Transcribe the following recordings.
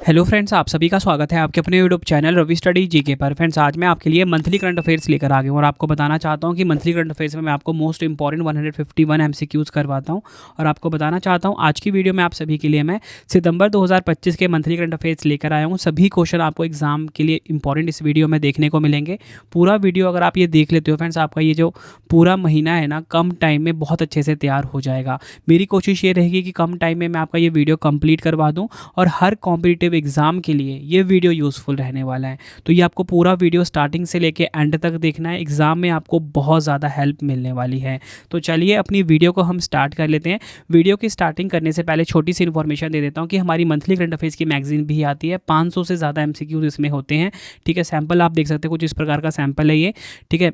Hello friends, आप सभी का स्वागत है आपके अपने YouTube channel Ravi study GK पर। फ्रेंड्स, आज मैं आपके लिए मंथली करंट अफेयर्स लेकर आ गया हूँ और आपको बताना चाहता हूँ कि मंथली करंट अफेयर्स में मैं आपको मोस्ट इंपॉर्टेंट 151 एमसीक्यूज करवाता हूँ। और आपको बताना चाहता हूँ आज की वीडियो में आप सभी के लिए मैं सितंबर 2025 के मंथली करंट अफेयर्स लेकर आया हूँ। सभी क्वेश्चन आपको एग्जाम के लिए इंपॉर्टेंट इस वीडियो में देखने को मिलेंगे। पूरा वीडियो अगर आप ये देख लेते हो फ्रेंड्स, आपका ये जो पूरा महीना है ना, कम टाइम में बहुत अच्छे से तैयार हो जाएगा। मेरी कोशिश ये रहेगी कि कम टाइम में मैं आपका ये वीडियो कंप्लीट करवा दूँ और हर कॉम्पिटिटिव एग्जाम के लिए ये वीडियो यूज़फुल रहने वाला है। तो ये आपको पूरा वीडियो स्टार्टिंग से लेके एंड तक देखना है, एग्जाम में आपको बहुत ज़्यादा हेल्प मिलने वाली है। तो चलिए अपनी वीडियो को हम स्टार्ट कर लेते हैं। वीडियो की स्टार्टिंग करने से पहले छोटी सी इन्फॉर्मेशन दे देता हूँ कि हमारी मंथली करंट अफेयर्स की मैगजीन भी आती है। 500 से ज़्यादा एमसीक्यूज इसमें होते हैं। ठीक है, सैम्पल आप देख सकते हैं, कुछ इस प्रकार का सैम्पल है ये। ठीक है,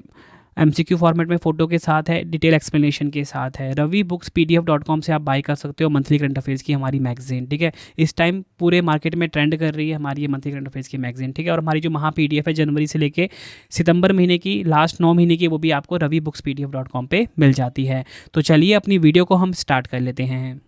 एमसीक्यू फॉर्मेट में फ़ोटो के साथ है, डिटेल एक्सप्लेनेशन के साथ है। रवि बुक्स pdf.com से आप बाई कर सकते हो मंथली करंट अफेयर्स की हमारी मैगजीन। ठीक है, इस टाइम पूरे मार्केट में ट्रेंड कर रही है हमारी ये मंथली करंट अफेयर्स की मैगजीन। ठीक है, और हमारी जो महा पीडीएफ है जनवरी से लेके सितंबर महीने की लास्ट 9 महीने की, वो भी आपको रवि बुक्स pdf.com पे मिल जाती है। तो चलिए अपनी वीडियो को हम स्टार्ट कर लेते हैं।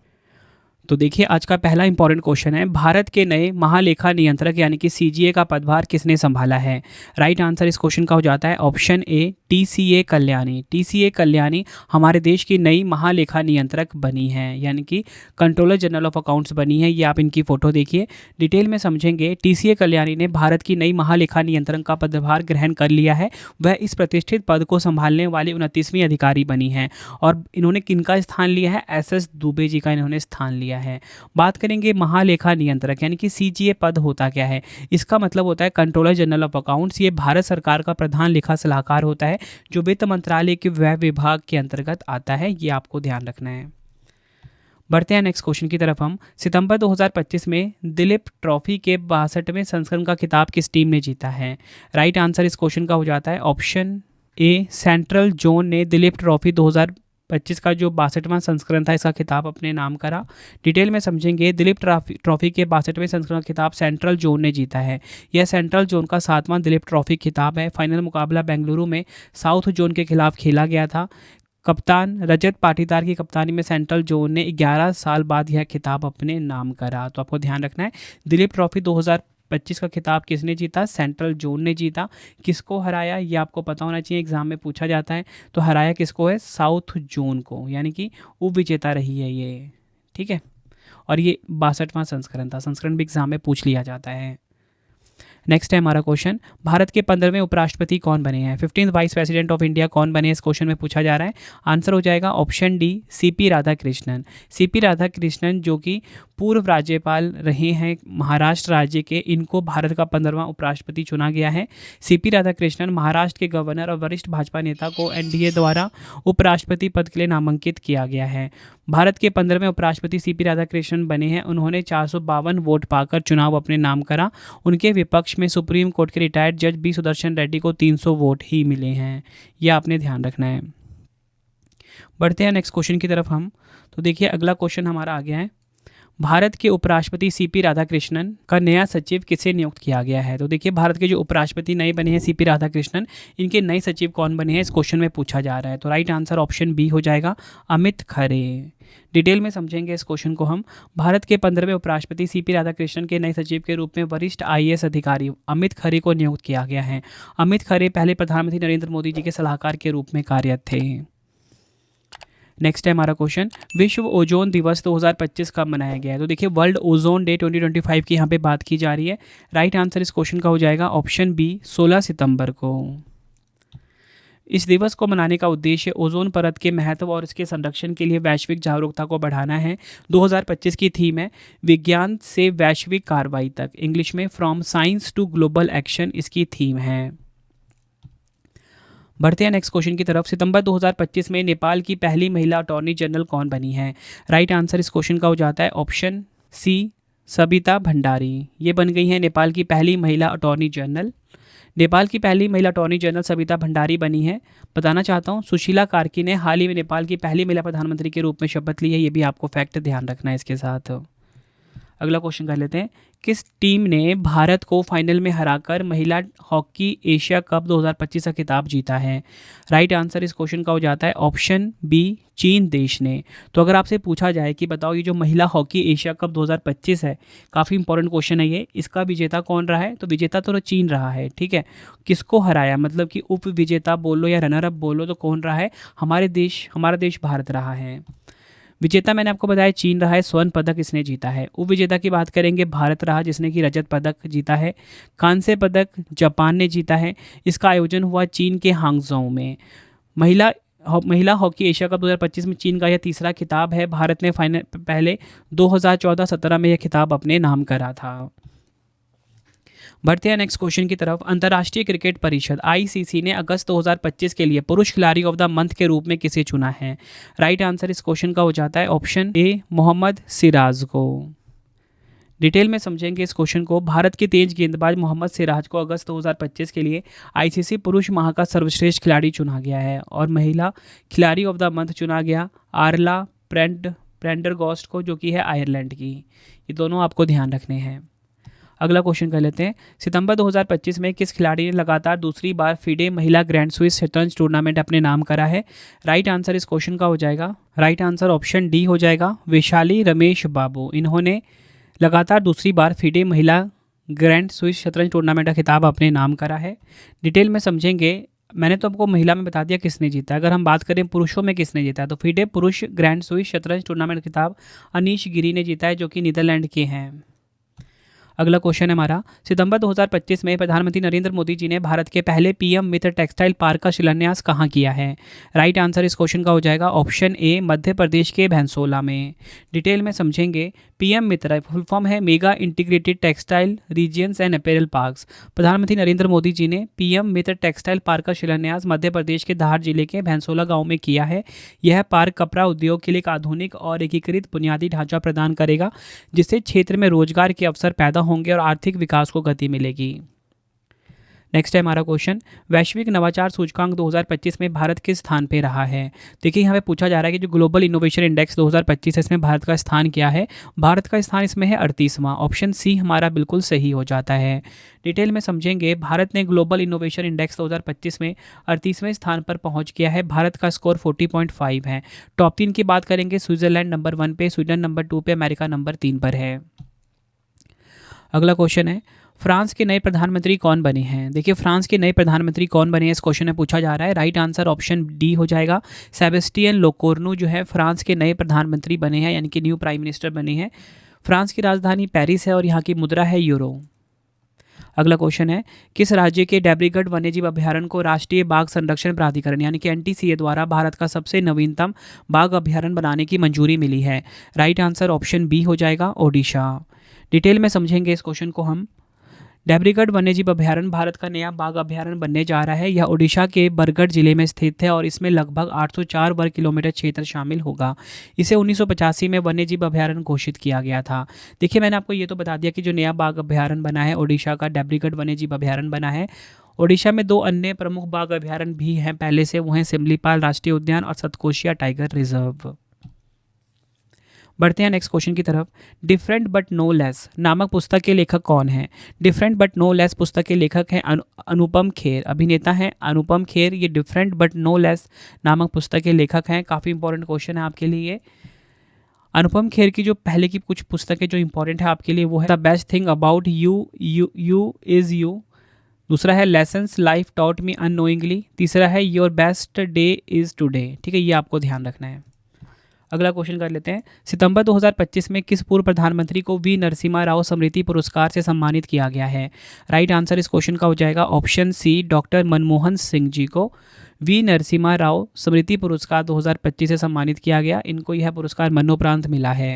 तो देखिए आज का पहला इंपॉर्टेंट क्वेश्चन है, भारत के नए महालेखा नियंत्रक यानी कि सीजीए का पदभार किसने संभाला है। राइट आंसर इस क्वेश्चन का हो जाता है option A TCA Kalyani. TCA Kalyani हमारे देश की नई महालेखा नियंत्रक बनी है, यानी कि कंट्रोलर जनरल ऑफ अकाउंट्स बनी है। ये आप इनकी फ़ोटो देखिए, डिटेल में समझेंगे। टीसीए कल्याणी ने भारत की नई महालेखा नियंत्रक का पदभार ग्रहण कर लिया है। वह इस प्रतिष्ठित पद को संभालने वाली 29वीं अधिकारी बनी है। और इन्होंने किनका स्थान लिया है, एसएस दुबे जी का इन्होंने स्थान लिया है। बात करेंगे महालेखा नियंत्रक यानी कि सीजीए पद होता क्या है। इसका मतलब होता है कंट्रोलर जनरल ऑफ अकाउंट्स। ये भारत सरकार का प्रधान लेखा सलाहकार होता है जो वित्त मंत्रालय के व्यय विभाग के अंतर्गत आता है। ये आपको ध्यान रखना है। बढ़ते हैं नेक्स्ट क्वेश्चन की तरफ हम। सितंबर 2025 में दिलीप ट्रॉफी के 62वें संस्करण का खिताब किस टीम ने जीता है। राइट आंसर इस क्वेश्चन का हो जाता है ऑप्शन ए सेंट्रल जोन ने दिलीप ट्रॉफी 2025 का जो 62वां संस्करण था इसका खिताब अपने नाम करा। डिटेल में समझेंगे। दिलीप ट्रॉफी के 62वें संस्करण का खिताब सेंट्रल जोन ने जीता है। यह सेंट्रल जोन का 7वां दिलीप ट्रॉफी खिताब है। फाइनल मुकाबला बेंगलुरु में साउथ जोन के खिलाफ खेला गया था। कप्तान रजत पाटीदार की कप्तानी में सेंट्रल जोन ने 11 साल बाद यह खिताब अपने नाम करा। तो आपको ध्यान रखना है, दिलीप ट्रॉफी 2025 का खिताब किसने जीता, सेंट्रल जोन ने जीता। किसको हराया ये आपको पता होना चाहिए, एग्जाम में पूछा जाता है। तो हराया किसको है, साउथ जोन को, यानी कि उप विजेता रही है ये। ठीक है, और ये 62वां संस्करण था। संस्करण भी एग्जाम में पूछ लिया जाता है। नेक्स्ट है हमारा क्वेश्चन, भारत के 15वें उपराष्ट्रपति कौन बने हैं। 15th vice president of India कौन बने, इस क्वेश्चन में पूछा जा रहा है। आंसर हो जाएगा option D CP Radhakrishnan. CP Radhakrishnan जो कि पूर्व राज्यपाल रहे हैं महाराष्ट्र राज्य के, इनको भारत का 15वां उपराष्ट्रपति चुना गया है। सीपी राधाकृष्णन महाराष्ट्र के गवर्नर और वरिष्ठ भाजपा नेता को एनडीए द्वारा उपराष्ट्रपति पद के लिए नामांकित किया गया है। भारत के 15वें उपराष्ट्रपति सीपी राधाकृष्णन बने हैं। उन्होंने 452 वोट पाकर चुनाव अपने नाम करा। उनके विपक्ष में सुप्रीम कोर्ट के रिटायर्ड जज बी सुदर्शन रेड्डी को 300 वोट ही मिले हैं। यह आपने ध्यान रखना है। बढ़ते हैं नेक्स्ट क्वेश्चन की तरफ हम। तो देखिए अगला क्वेश्चन हमारा आ गया है, भारत के उपराष्ट्रपति सीपी राधाकृष्णन का नया सचिव किसे नियुक्त किया गया है। तो देखिए भारत के जो उपराष्ट्रपति नए बने हैं सीपी राधाकृष्णन, इनके नए सचिव कौन बने हैं इस क्वेश्चन में पूछा जा रहा है। तो राइट आंसर ऑप्शन बी हो जाएगा अमित खरे। डिटेल में समझेंगे इस क्वेश्चन को हम। भारत के 15वें उपराष्ट्रपति सीपी राधाकृष्णन के नए सचिव के रूप में वरिष्ठ आईएएस अधिकारी अमित खरे को नियुक्त किया गया है। अमित खरे पहले प्रधानमंत्री नरेंद्र मोदी जी के सलाहकार के रूप में कार्यरत थे। नेक्स्ट है हमारा क्वेश्चन, विश्व ओजोन दिवस 2025 कब मनाया गया है। तो देखिए वर्ल्ड ओजोन डे 2025 की यहाँ पे बात की जा रही है। राइट आंसर इस क्वेश्चन का हो जाएगा ऑप्शन बी 16 सितंबर को। इस दिवस को मनाने का उद्देश्य ओजोन परत के महत्व और इसके संरक्षण के लिए वैश्विक जागरूकता को बढ़ाना है। 2025 की थीम है विज्ञान से वैश्विक कार्रवाई तक, इंग्लिश में from science to global action इसकी थीम है। बढ़ते हैं नेक्स्ट क्वेश्चन की तरफ। सितंबर 2025 में नेपाल की पहली महिला अटॉर्नी जनरल कौन बनी है। राइट आंसर इस क्वेश्चन का हो जाता है ऑप्शन सी सबिता भंडारी। ये बन गई हैं नेपाल की पहली महिला अटॉर्नी जनरल। नेपाल की पहली महिला अटॉर्नी जनरल सबिता भंडारी बनी है। बताना चाहता हूँ सुशीला कार्की ने हाल ही में नेपाल की पहली महिला प्रधानमंत्री के रूप में शपथ ली है। ये भी आपको फैक्ट ध्यान रखना है इसके साथ। अगला क्वेश्चन कर लेते हैं, किस टीम ने भारत को फाइनल में हराकर महिला हॉकी एशिया कप 2025 का खिताब जीता है? राइट आंसर इस क्वेश्चन का हो जाता है ऑप्शन बी, चीन देश ने। तो अगर आपसे पूछा जाए कि बताओ ये जो महिला हॉकी एशिया कप 2025 है, काफ़ी इंपॉर्टेंट क्वेश्चन है ये, इसका विजेता कौन रहा है? तो विजेता तो चीन रहा है, ठीक है। किसको हराया, मतलब कि उप विजेता बोलो या रनर अप बोलो, तो कौन रहा है? हमारा देश भारत रहा है। विजेता मैंने आपको बताया चीन रहा है, स्वर्ण पदक इसने जीता है। उपविजेता की बात करेंगे, भारत रहा जिसने कि रजत पदक जीता है। कांस्य पदक जापान ने जीता है। इसका आयोजन हुआ चीन के हांगझोउ में। महिला हॉकी एशिया कप 2025 में चीन का यह तीसरा खिताब है। भारत ने फाइनल पहले 2014-17 में यह खिताब अपने नाम करा था। बढ़ते हैं नेक्स्ट क्वेश्चन की तरफ। अंतर्राष्ट्रीय क्रिकेट परिषद आईसीसी ने अगस्त 2025 के लिए पुरुष खिलाड़ी ऑफ द मंथ के रूप में किसे चुना है? राइट आंसर इस क्वेश्चन का हो जाता है ऑप्शन ए, मोहम्मद सिराज को। डिटेल में समझेंगे इस क्वेश्चन को। भारत के तेज गेंदबाज मोहम्मद सिराज को अगस्त 2025 के लिए आईसीसी पुरुष माह का सर्वश्रेष्ठ खिलाड़ी चुना गया है और महिला खिलाड़ी ऑफ द मंथ चुना गया आर्ला प्रेंडरगॉस्ट को, जो कि है आयरलैंड की। ये दोनों आपको ध्यान रखने हैं। अगला क्वेश्चन कर लेते हैं। सितंबर 2025 में किस खिलाड़ी ने लगातार दूसरी बार फीडे महिला ग्रैंड स्विस शतरंज टूर्नामेंट अपने नाम करा है? राइट आंसर इस क्वेश्चन का हो जाएगा, राइट आंसर ऑप्शन डी हो जाएगा, वैशाली रमेश बाबू। इन्होंने लगातार दूसरी बार फीडे महिला ग्रैंड स्विस शतरंज टूर्नामेंट का खिताब अपने नाम करा है। डिटेल में समझेंगे। मैंने तो आपको महिला में बता दिया किसने जीता। अगर हम बात करें पुरुषों में किसने जीता है, तो फीडे पुरुष ग्रैंड स्विस शतरंज टूर्नामेंट खिताब अनीश गिरी ने जीता है, जो कि नीदरलैंड के हैं। अगला क्वेश्चन है हमारा, सितंबर 2025 में प्रधानमंत्री नरेंद्र मोदी जी ने भारत के पहले पीएम मित्र टेक्सटाइल पार्क का शिलान्यास कहाँ किया है? राइट आंसर इस क्वेश्चन का हो जाएगा ऑप्शन ए, मध्य प्रदेश के भैंसोला में। डिटेल में समझेंगे। पीएम मित्र फुल फॉर्म है mega integrated textile regions and apparel parks. प्रधानमंत्री नरेंद्र मोदी जी ने पीएम मित्र टेक्सटाइल पार्क का शिलान्यास मध्य प्रदेश के धार जिले के भैंसोला गाँव में किया है। यह पार्क कपड़ा उद्योग के लिए एक आधुनिक और एकीकृत बुनियादी ढांचा प्रदान करेगा, जिससे क्षेत्र में रोजगार के अवसर पैदा होंगे और आर्थिक विकास को गति मिलेगी। नेक्स्ट है हमारा क्वेश्चन, वैश्विक नवाचार सूचकांक 2025 में भारत किस स्थान पे रहा है? देखिए यहाँ पे पूछा जा रहा है कि जो ग्लोबल इनोवेशन इंडेक्स 2025 है, इसमें भारत का स्थान क्या है? भारत का स्थान इसमें है 38वां। ऑप्शन सी हमारा बिल्कुल सही हो जाता है। डिटेल में समझेंगे। भारत ने ग्लोबल इनोवेशन इंडेक्स 2025 में 38वें स्थान पर पहुँच गया है। भारत का स्कोर 40.5 है। टॉप 3 की बात करेंगे, स्विट्जरलैंड नंबर 1 पे, स्वीडन नंबर 2 पे, अमेरिका नंबर 3 पर है। अगला क्वेश्चन है, फ्रांस के नए प्रधानमंत्री कौन बने हैं? देखिए फ्रांस के नए प्रधानमंत्री कौन बने हैं, इस क्वेश्चन में पूछा जा रहा है। राइट आंसर ऑप्शन डी हो जाएगा, सेबेस्टियन लोकोर्नु जो है फ्रांस के नए प्रधानमंत्री बने हैं, यानी कि न्यू प्राइम मिनिस्टर बने हैं। फ्रांस की राजधानी पेरिस है और यहाँ की मुद्रा है यूरो। अगला क्वेश्चन है, किस राज्य के डैब्रीगढ़ वन्यजीव अभ्यारण्य को राष्ट्रीय बाघ संरक्षण प्राधिकरण यानी कि एनटीसीए द्वारा भारत का सबसे नवीनतम बाघ अभ्यारण्य बनाने की मंजूरी मिली है? राइट आंसर ऑप्शन बी हो जाएगा, ओडिशा। डिटेल में समझेंगे इस क्वेश्चन को हम। डैब्रीगढ़ वन्यजीव अभ्यारण्य भारत का नया बाघ अभ्यारण्य बनने जा रहा है। यह ओडिशा के बरगढ़ जिले में स्थित है और इसमें लगभग 804 वर्ग किलोमीटर क्षेत्र शामिल होगा। इसे 1985 में वन्यजीव अभ्यारण्य घोषित किया गया था। देखिए मैंने आपको ये तो बता दिया कि जो नया बाघ अभ्यारण्य बना है ओडिशा का डैब्रीगढ़ वन्यजीव अभ्यारण्य बना है। ओडिशा में 2 अन्य प्रमुख बाघ अभ्यारण्य भी हैं पहले से, वो हैं सिमलीपाल राष्ट्रीय उद्यान और सतकोशिया टाइगर रिजर्व। बढ़ते हैं नेक्स्ट क्वेश्चन की तरफ। डिफरेंट बट नो लेस नामक पुस्तक के लेखक कौन है? डिफरेंट बट नो लेस पुस्तक के लेखक हैं अनुपम खेर। अभिनेता हैं अनुपम खेर। ये डिफरेंट बट नो लेस नामक पुस्तक के लेखक हैं। काफ़ी इंपॉर्टेंट क्वेश्चन है आपके लिए। अनुपम खेर की जो पहले की कुछ पुस्तकें जो इंपॉर्टेंट है आपके लिए वो है the best thing about you is you. दूसरा है lessons life taught me unknowingly. तीसरा है your best day is today. ठीक है, ये आपको ध्यान रखना है। अगला क्वेश्चन कर लेते हैं। सितंबर 2025 में किस पूर्व प्रधानमंत्री को वी नरसिम्हा राव स्मृति पुरस्कार से सम्मानित किया गया है? राइट आंसर इस क्वेश्चन का हो जाएगा option C, doctor Manmohan Singh ji को वी नरसिम्हा राव स्मृति पुरस्कार 2025 से सम्मानित किया गया। इनको यह पुरस्कार मरणोपरांत मिला है।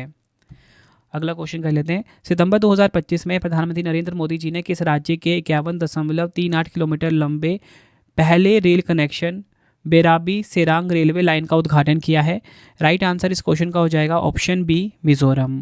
अगला क्वेश्चन कर लेते हैं। सितंबर 2025 में प्रधानमंत्री नरेंद्र मोदी जी ने किस राज्य के 51.38 किलोमीटर लंबे पहले rail connection Bairabi Sairang railway line का उद्घाटन किया है? राइट आंसर इस क्वेश्चन का हो जाएगा ऑप्शन बी, मिजोरम।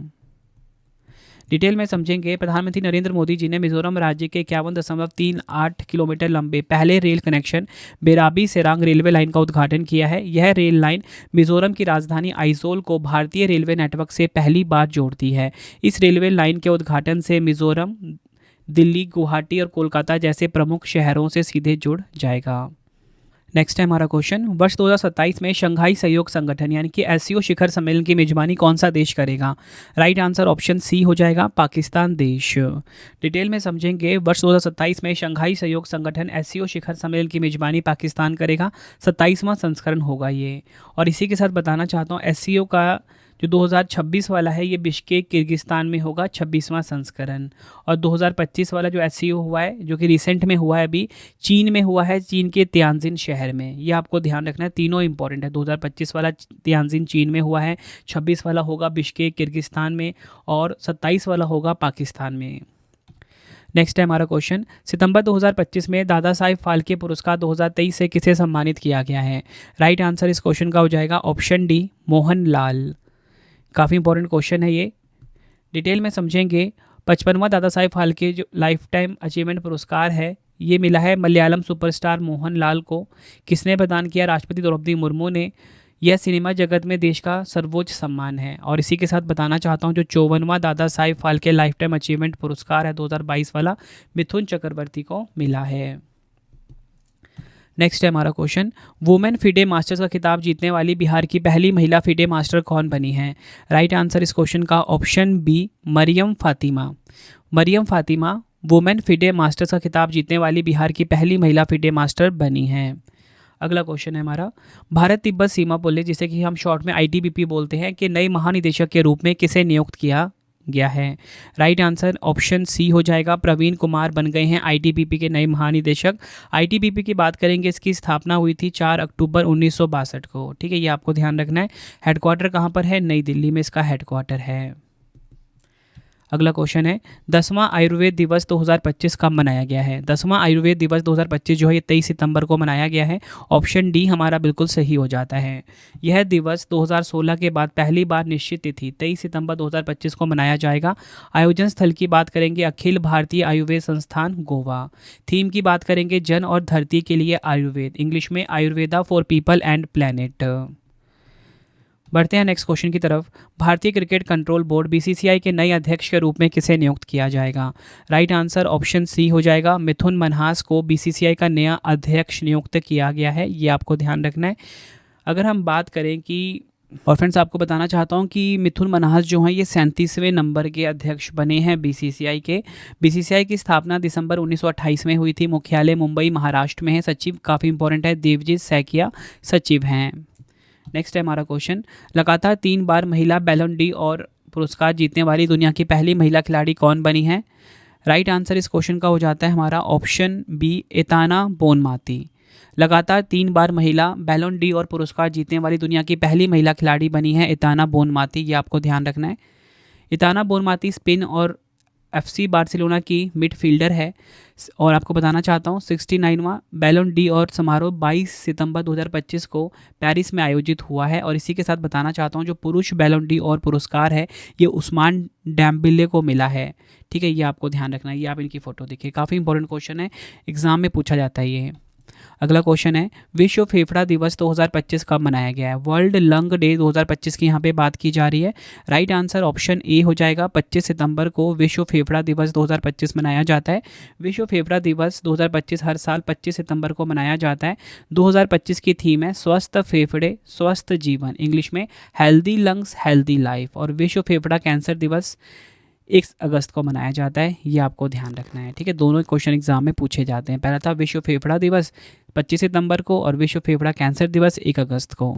डिटेल में समझेंगे। प्रधानमंत्री नरेंद्र मोदी जी ने मिजोरम राज्य के 51.38 किलोमीटर लंबे पहले rail connection Bairabi Sairang railway line का उद्घाटन किया है। यह रेल लाइन मिजोरम की राजधानी आइजोल को भारतीय रेलवे नेटवर्क से पहली बार जोड़ती है। इस रेलवे लाइन के उद्घाटन से मिजोरम दिल्ली, गुवाहाटी और कोलकाता जैसे प्रमुख शहरों से सीधे जुड़ जाएगा। नेक्स्ट है हमारा क्वेश्चन, वर्ष 2027 में शंघाई सहयोग संगठन यानी कि एससीओ शिखर सम्मेलन की मेजबानी कौन सा देश करेगा? राइट आंसर ऑप्शन सी हो जाएगा, पाकिस्तान देश। डिटेल में समझेंगे। वर्ष 2027 में शंघाई सहयोग संगठन एससीओ शिखर सम्मेलन की मेजबानी पाकिस्तान करेगा। 27वां संस्करण होगा ये। और इसी के साथ बताना चाहता हूँ एससीओ का जो 2026 वाला है ये बिश्केक किर्गिस्तान में होगा, 26वां संस्करण। और 2025 वाला जो एससीओ हुआ है जो कि रिसेंट में हुआ है अभी, चीन में हुआ है, चीन के तियानजिन शहर में। ये आपको ध्यान रखना है, तीनों इंपॉर्टेंट है। 2025 वाला तियानजिन चीन में हुआ है, 26 वाला होगा बिश्केक किर्गिस्तान में और 27 वाला होगा पाकिस्तान में। नेक्स्ट है हमारा क्वेश्चन, सितंबर 2025 में दादा साहिब फाल्के पुरस्कार 2023 से किसे सम्मानित किया गया है? राइट आंसर इस क्वेश्चन का हो जाएगा ऑप्शन डी, मोहन लाल। काफ़ी इंपॉर्टेंट क्वेश्चन है ये। डिटेल में समझेंगे। 55वां दादा साहिब फाल्के जो लाइफ टाइम अचीवमेंट पुरस्कार है ये मिला है मलयालम सुपरस्टार मोहन लाल को। किसने प्रदान किया? राष्ट्रपति द्रौपदी मुर्मू ने। यह सिनेमा जगत में देश का सर्वोच्च सम्मान है। और इसी के साथ बताना चाहता हूँ जो 54वां दादा Sahib Phalke life time achievement पुरस्कार है 2022 वाला, मिथुन चक्रवर्ती को मिला है। नेक्स्ट है हमारा क्वेश्चन, वुमेन फिडे मास्टर्स का खिताब जीतने वाली बिहार की पहली महिला फिडे मास्टर कौन बनी है? राइट आंसर इस क्वेश्चन का option B, Mariam Fatima. Mariam Fatima women FIDE masters का खिताब जीतने वाली बिहार की पहली महिला फिडे मास्टर बनी हैं। अगला क्वेश्चन है हमारा, भारत तिब्बत सीमा पुलिस जिसे कि हम शॉर्ट में आईटीबीपी बोलते हैं के नए महानिदेशक के रूप में किसे नियुक्त किया गया है? राइट आंसर ऑप्शन सी हो जाएगा, प्रवीण कुमार बन गए हैं आईटीबीपी के नए महानिदेशक। आईटीबीपी की बात करेंगे, इसकी स्थापना हुई थी 4 अक्टूबर 1962 को। ठीक है, ये आपको ध्यान रखना है। हेडक्वार्टर कहाँ पर है? नई दिल्ली में इसका हेडक्वार्टर है। अगला क्वेश्चन है, 10वां आयुर्वेद दिवस 2025 कब मनाया गया है? 10वां आयुर्वेद दिवस 2025 जो है ये 23 सितंबर को मनाया गया है। ऑप्शन डी हमारा बिल्कुल सही हो जाता है। यह दिवस 2016 के बाद पहली बार निश्चित तिथि 23 सितंबर 2025 को मनाया जाएगा। आयोजन स्थल की बात करेंगे, अखिल भारतीय आयुर्वेद संस्थान गोवा। थीम की बात करेंगे, जन और धरती के लिए आयुर्वेद, इंग्लिश में Ayurveda for people and planet. बढ़ते हैं नेक्स्ट क्वेश्चन की तरफ। भारतीय क्रिकेट कंट्रोल बोर्ड बीसीसीआई के नए अध्यक्ष के रूप में किसे नियुक्त किया जाएगा? राइट आंसर ऑप्शन सी हो जाएगा, मिथुन मनहास को बीसीसीआई का नया अध्यक्ष नियुक्त किया गया है। ये आपको ध्यान रखना है। अगर हम बात करें कि और फ्रेंड्स आपको बताना चाहता हूं कि मिथुन मनहास जो हैं ये 37वें नंबर के अध्यक्ष बने हैं बीसीसीआई के। बीसीसीआई की स्थापना दिसंबर 1928 में हुई थी। मुख्यालय मुंबई महाराष्ट्र में है। सचिव काफ़ी इंपॉर्टेंट है, देवजीत सैकिया सचिव हैं। नेक्स्ट है हमारा क्वेश्चन, लगातार 3 बार महिला बैलन डी और पुरस्कार जीतने वाली दुनिया की पहली महिला खिलाड़ी कौन बनी है? राइट आंसर इस क्वेश्चन का हो जाता है हमारा ऑप्शन बी, एताना बोनमाती। लगातार 3 बार महिला बैलन डी और पुरस्कार जीतने वाली दुनिया की पहली महिला खिलाड़ी बनी है एताना बोनमाती। ये आपको ध्यान रखना है। एताना बोनमाती स्पेन और एफसी बार्सिलोना की मिडफील्डर है। और आपको बताना चाहता हूँ 69वां बैलन डी और समारोह 22 सितंबर 2025 को पेरिस में आयोजित हुआ है। और इसी के साथ बताना चाहता हूँ जो पुरुष बैलन डी और पुरस्कार है ये उस्मान डेम्बेले को मिला है। ठीक है, ये आपको ध्यान रखना है। ये आप इनकी फ़ोटो देखिए, काफ़ी इंपॉर्टेंट क्वेश्चन है, एग्जाम में पूछा जाता है ये। अगला क्वेश्चन है, विश्व फेफड़ा दिवस 2025 कब मनाया गया है? वर्ल्ड लंग डे 2025 की यहाँ पे बात की जा रही है। राइट आंसर ऑप्शन ए हो जाएगा, 25 सितंबर को विश्व फेफड़ा दिवस 2025 मनाया जाता है। विश्व फेफड़ा दिवस 2025 हर साल 25 सितंबर को मनाया जाता है। 2025 की थीम है स्वस्थ फेफड़े स्वस्थ जीवन, इंग्लिश में हेल्दी लंग्स हेल्दी लाइफ। और विश्व फेफड़ा कैंसर दिवस 1 अगस्त को मनाया जाता है। ये आपको ध्यान रखना है। ठीक है, दोनों क्वेश्चन एग्जाम में पूछे जाते हैं। पहला था विश्व फेफड़ा दिवस 25 सितंबर को और विश्व फेफड़ा कैंसर दिवस 1 अगस्त को।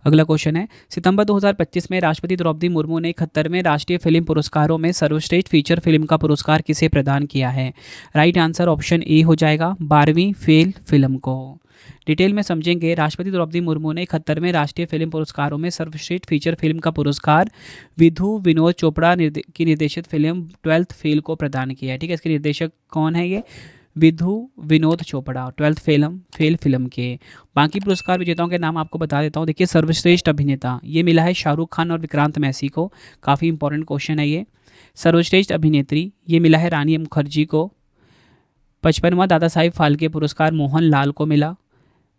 अगला क्वेश्चन है, सितंबर 2025 में राष्ट्रपति द्रौपदी मुर्मू ने 71वें राष्ट्रीय फिल्म पुरस्कारों में सर्वश्रेष्ठ फीचर फिल्म का पुरस्कार किसे प्रदान किया है? राइट आंसर ऑप्शन ए हो जाएगा, 12वीं फेल फिल्म को। डिटेल में समझेंगे, राष्ट्रपति द्रौपदी मुर्मू ने 71वें राष्ट्रीय फिल्म पुरस्कारों में सर्वश्रेष्ठ फीचर फिल्म का पुरस्कार विधु विनोद चोपड़ा की निर्देशित फिल्म 12th फेल को प्रदान किया है। ठीक है, इसके निर्देशक कौन है? ये Vidhu Vinod Chopra 12th fail film के। बाकी पुरस्कार विजेताओं के नाम आपको बता देता हूँ। देखिए, सर्वश्रेष्ठ अभिनेता ये मिला है शाहरुख खान और विक्रांत मैसी को, काफ़ी इंपॉर्टेंट क्वेश्चन है ये। सर्वश्रेष्ठ अभिनेत्री ये मिला है रानी मुखर्जी को। 55वां दादा साहिब फाल्के पुरस्कार मोहन लाल को मिला।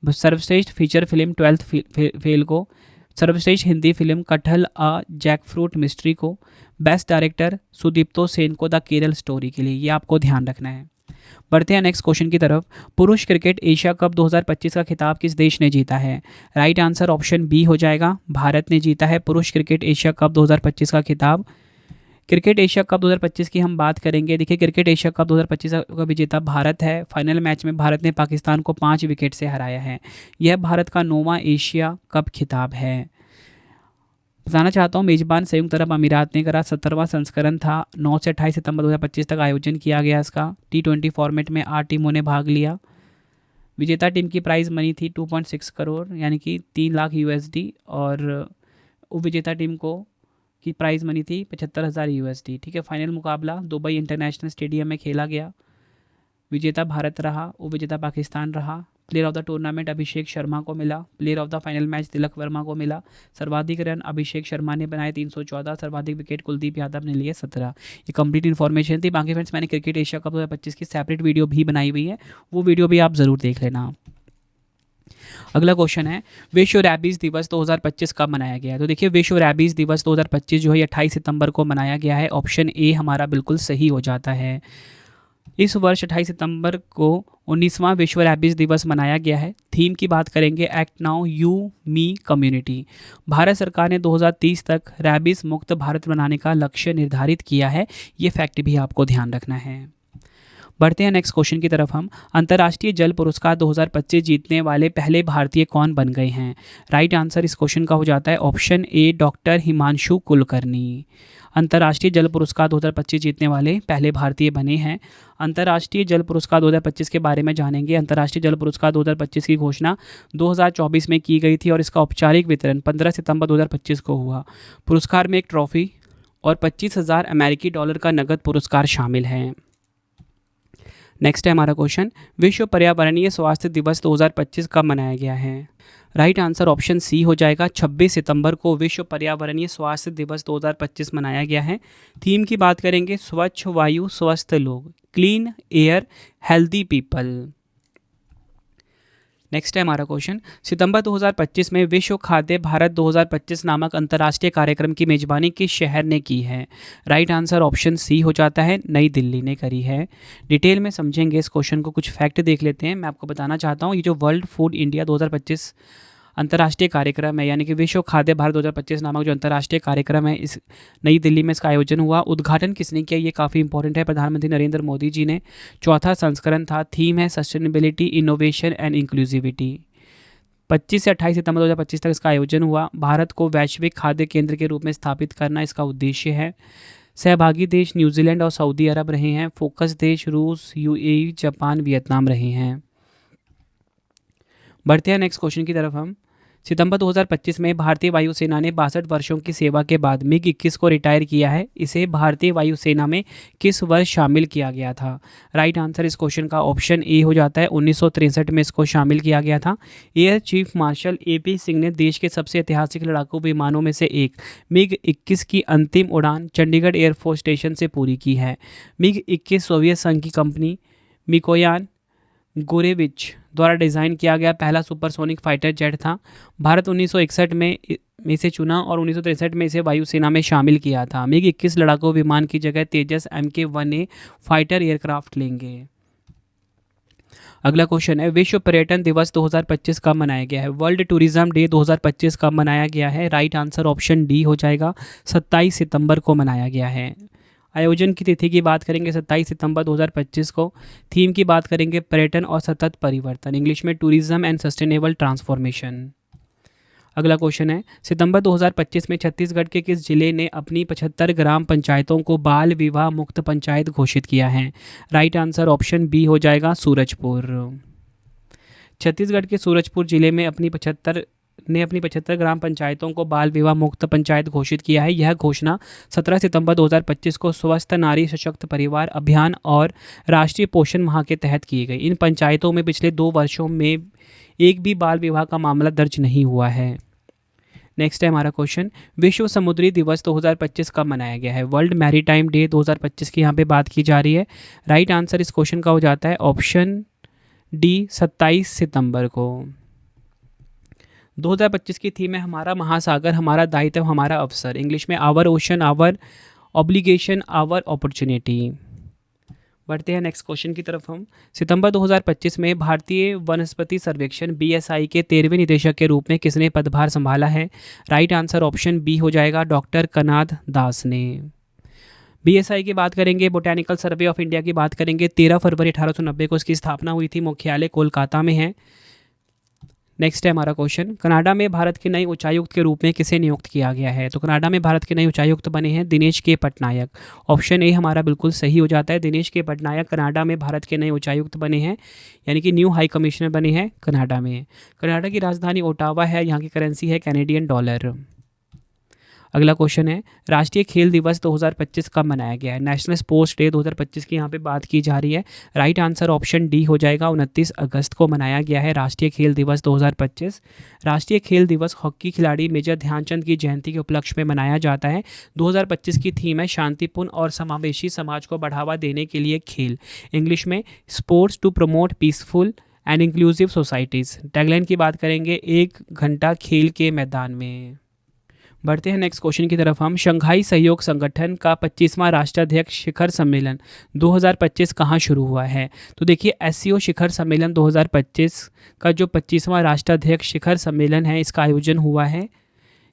सर्वश्रेष्ठ फीचर फिल्म 12th फेल को। सर्वश्रेष्ठ हिंदी फिल्म कटहल अ जैकफ्रूट मिस्ट्री को। बेस्ट डायरेक्टर सुदीप्तो सेन को द केरल स्टोरी के लिए। ये आपको ध्यान रखना है। बढ़ते हैं नेक्स्ट क्वेश्चन की तरफ। पुरुष क्रिकेट एशिया कप 2025 का खिताब किस देश ने जीता है? राइट आंसर ऑप्शन बी हो जाएगा, भारत ने जीता है पुरुष क्रिकेट एशिया कप 2025 का खिताब। क्रिकेट एशिया कप 2025 की हम बात करेंगे। देखिए, क्रिकेट एशिया कप 2025 का विजेता भारत है। फाइनल मैच में भारत ने पाकिस्तान को 5 विकेट से हराया है। यह भारत का 9वां एशिया कप खिताब है। बताना चाहता हूँ, मेजबान संयुक्त अरब अमीरात ने करा। 17वां संस्करण था। 9 से 28 सितंबर 2025 तक आयोजन किया गया इसका। T20 फॉर्मेट में 8 टीमों ने भाग लिया। विजेता टीम की प्राइज़ मनी थी 2.6 करोड़ यानी कि 3 लाख USD, और उपविजेता टीम को की प्राइज़ मनी थी 75,000 USD। ठीक है। फाइनल मुकाबला दुबई इंटरनेशनल स्टेडियम में खेला गया। विजेता भारत रहा, उपविजेता पाकिस्तान रहा। Player of the tournament Abhishek Sharma को मिला। Player of the final match Tilak Varma को मिला। सर्वाधिक रन अभिषेक शर्मा ने बनाए 314। सर्वाधिक विकेट कुलदीप यादव ने लिए 17। ये कंप्लीट इन्फॉर्मेशन थी। बाकी फ्रेंड्स, मैंने क्रिकेट एशिया कप 2025 की सेपरेट वीडियो भी बनाई हुई है, वो वीडियो भी आप ज़रूर देख लेना। अगला क्वेश्चन है, विश्व रैबीज़ दिवस 2025 कब मनाया गया है? तो देखिए, विश्व रैबीज़ दिवस 2025 जो है 28 सितंबर को मनाया गया है। ऑप्शन ए हमारा बिल्कुल सही हो जाता है। इस वर्ष 28 सितंबर को 19वां विश्व रैबीज़ दिवस मनाया गया है। थीम की बात करेंगे, act now you me community. Bharat सरकार ने 2030 तक रैबीज़ मुक्त भारत बनाने का लक्ष्य निर्धारित किया है। ये फैक्ट भी आपको ध्यान रखना है। बढ़ते हैं नेक्स्ट क्वेश्चन की तरफ हम। अंतर्राष्ट्रीय जल पुरस्कार 2025 जीतने वाले पहले भारतीय कौन बन गए हैं? राइट आंसर इस क्वेश्चन का हो जाता है option A, doctor Himanshu Kulkarni. अंतर्राष्ट्रीय जल पुरस्कार 2025 जीतने वाले पहले भारतीय बने हैं। अंतर्राष्ट्रीय जल पुरस्कार 2025 के बारे में जानेंगे। अंतर्राष्ट्रीय जल पुरस्कार 2025 की घोषणा 2024 में की गई थी और इसका औपचारिक वितरण 15 सितंबर 2025 को हुआ। पुरस्कार में एक ट्रॉफी और 25,000 अमेरिकी डॉलर का नगद पुरस्कार शामिल है। नेक्स्ट है हमारा क्वेश्चन, विश्व पर्यावरणीय स्वास्थ्य दिवस 2025 कब मनाया गया है? राइट आंसर ऑप्शन सी हो जाएगा, 26 सितंबर को विश्व पर्यावरणीय स्वास्थ्य दिवस 2025 मनाया गया है। थीम की बात करेंगे, स्वच्छ वायु स्वस्थ लोग, clean air healthy people. Next है हमारा क्वेश्चन, सितंबर 2025 में विश्व खाद्य भारत 2025 नामक अंतर्राष्ट्रीय कार्यक्रम की मेजबानी किस शहर ने की है? राइट आंसर ऑप्शन सी हो जाता है, नई दिल्ली ने करी है। डिटेल में समझेंगे इस क्वेश्चन को, कुछ फैक्ट देख लेते हैं। मैं आपको बताना चाहता हूँ, ये जो वर्ल्ड फूड इंडिया 2025 अंतर्राष्ट्रीय कार्यक्रम है, यानी कि विश्व खाद्य भारत 2025 नामक जो अंतर्राष्ट्रीय कार्यक्रम है, इस नई दिल्ली में इसका आयोजन हुआ। उद्घाटन किसने किया, ये काफ़ी इंपॉर्टेंट है, प्रधानमंत्री नरेंद्र मोदी जी ने। चौथा संस्करण था। थीम है सस्टेनेबिलिटी, इनोवेशन एंड इंक्लूसिविटी। 25 से 28 सितंबर 2025 तक इसका आयोजन हुआ। भारत को वैश्विक खाद्य केंद्र के रूप में स्थापित करना इसका उद्देश्य है। सहभागी देश न्यूजीलैंड और सऊदी अरब रहे हैं। फोकस देश रूस, UAE, जापान, वियतनाम रहे हैं। बढ़ते हैं नेक्स्ट क्वेश्चन की तरफ हम। सितंबर 2025 में भारतीय वायुसेना ने 62 वर्षों की सेवा के बाद MiG-21 को रिटायर किया है। इसे भारतीय वायुसेना में किस वर्ष शामिल किया गया था? राइट आंसर इस क्वेश्चन का ऑप्शन ए हो जाता है, 1963 में इसको शामिल किया गया था। Air chief marshal AP Singh ने देश के सबसे ऐतिहासिक लड़ाकू विमानों में से एक MiG-21 की अंतिम उड़ान चंडीगढ़ एयरफोर्स स्टेशन से पूरी की है। MiG-21 सोवियत संघ की कंपनी मिकोयान गुरेविच द्वारा डिज़ाइन किया गया पहला सुपरसोनिक फाइटर जेट था। भारत 1961 में इसे चुना और 1963 में इसे वायुसेना में शामिल किया था। MiG-21 लड़ाकू विमान की जगह तेजस Mk-1A फाइटर एयरक्राफ्ट लेंगे। अगला क्वेश्चन है, विश्व पर्यटन दिवस 2025 कब मनाया गया है? वर्ल्ड टूरिज्म डे 2025 कब मनाया गया है? राइट आंसर ऑप्शन डी हो जाएगा, 27 सितंबर को मनाया गया है। आयोजन की तिथि की बात करेंगे 27 सितंबर 2025 को। थीम की बात करेंगे पर्यटन और सतत परिवर्तन, इंग्लिश में टूरिज्म एंड सस्टेनेबल ट्रांसफॉर्मेशन। अगला क्वेश्चन है, सितंबर 2025 में छत्तीसगढ़ के किस जिले ने अपनी 75 ग्राम पंचायतों को बाल विवाह मुक्त पंचायत घोषित किया है? राइट आंसर ऑप्शन बी हो जाएगा, सूरजपुर। छत्तीसगढ़ के सूरजपुर जिले में अपनी 75 ने अपनी 75 ग्राम पंचायतों को बाल विवाह मुक्त पंचायत घोषित किया है। यह घोषणा 17 सितंबर 2025 को स्वस्थ नारी सशक्त परिवार अभियान और राष्ट्रीय पोषण माह के तहत की गई। इन पंचायतों में पिछले 2 वर्षों में एक भी बाल विवाह का मामला दर्ज नहीं हुआ है। नेक्स्ट है हमारा क्वेश्चन, विश्व समुद्री दिवस 2025 कब मनाया गया है? वर्ल्ड मैरीटाइम डे 2025 की यहाँ पे बात की जा रही है। राइट आंसर इस क्वेश्चन का हो जाता है ऑप्शन डी 27 सितंबर को। 2025 की थीम है हमारा महासागर हमारा दायित्व हमारा अवसर, इंग्लिश में our ocean our obligation our opportunity. बढ़ते हैं नेक्स्ट क्वेश्चन की तरफ हम। सितंबर 2025 में भारतीय वनस्पति सर्वेक्षण बीएसआई के 13वें निदेशक के रूप में किसने पदभार संभाला है? राइट आंसर ऑप्शन बी हो जाएगा डॉक्टर कनाद दास ने। बीएसआई की बात करेंगे, बोटैनिकल सर्वे ऑफ इंडिया की बात करेंगे, 13 फरवरी 1890 को इसकी स्थापना हुई थी, मुख्यालय कोलकाता में है। नेक्स्ट है हमारा क्वेश्चन, कनाडा में भारत के नए उच्चायुक्त के रूप में किसे नियुक्त किया गया है? तो कनाडा में भारत के नए उच्चायुक्त बने हैं दिनेश के पटनायक। ऑप्शन ए हमारा बिल्कुल सही हो जाता है, दिनेश के पटनायक कनाडा में भारत के नए उच्चायुक्त बने हैं, यानी कि न्यू हाई कमिश्नर बने हैं कनाडा में। कनाडा की राजधानी ओटावा है, यहाँ की करेंसी है कैनेडियन डॉलर। अगला क्वेश्चन है, राष्ट्रीय खेल दिवस 2025 कब मनाया गया है? नेशनल स्पोर्ट्स डे 2025 की यहाँ पे बात की जा रही है। राइट आंसर ऑप्शन डी हो जाएगा 29 अगस्त को मनाया गया है राष्ट्रीय खेल दिवस 2025। राष्ट्रीय खेल दिवस हॉकी खिलाड़ी मेजर ध्यानचंद की जयंती के उपलक्ष्य में मनाया जाता है। 2025 की थीम है शांतिपूर्ण और समावेशी समाज को बढ़ावा देने के लिए खेल, इंग्लिश में sports to promote peaceful and inclusive societies. Tagline की बात करेंगे 1 घंटा खेल के मैदान में। बढ़ते हैं नेक्स्ट क्वेश्चन की तरफ हम। शंघाई सहयोग संगठन का 25वां राष्ट्राध्यक्ष शिखर सम्मेलन 2025 कहाँ शुरू हुआ है? तो देखिए एससीओ शिखर सम्मेलन 2025 का जो 25वां राष्ट्राध्यक्ष शिखर सम्मेलन है, इसका आयोजन हुआ है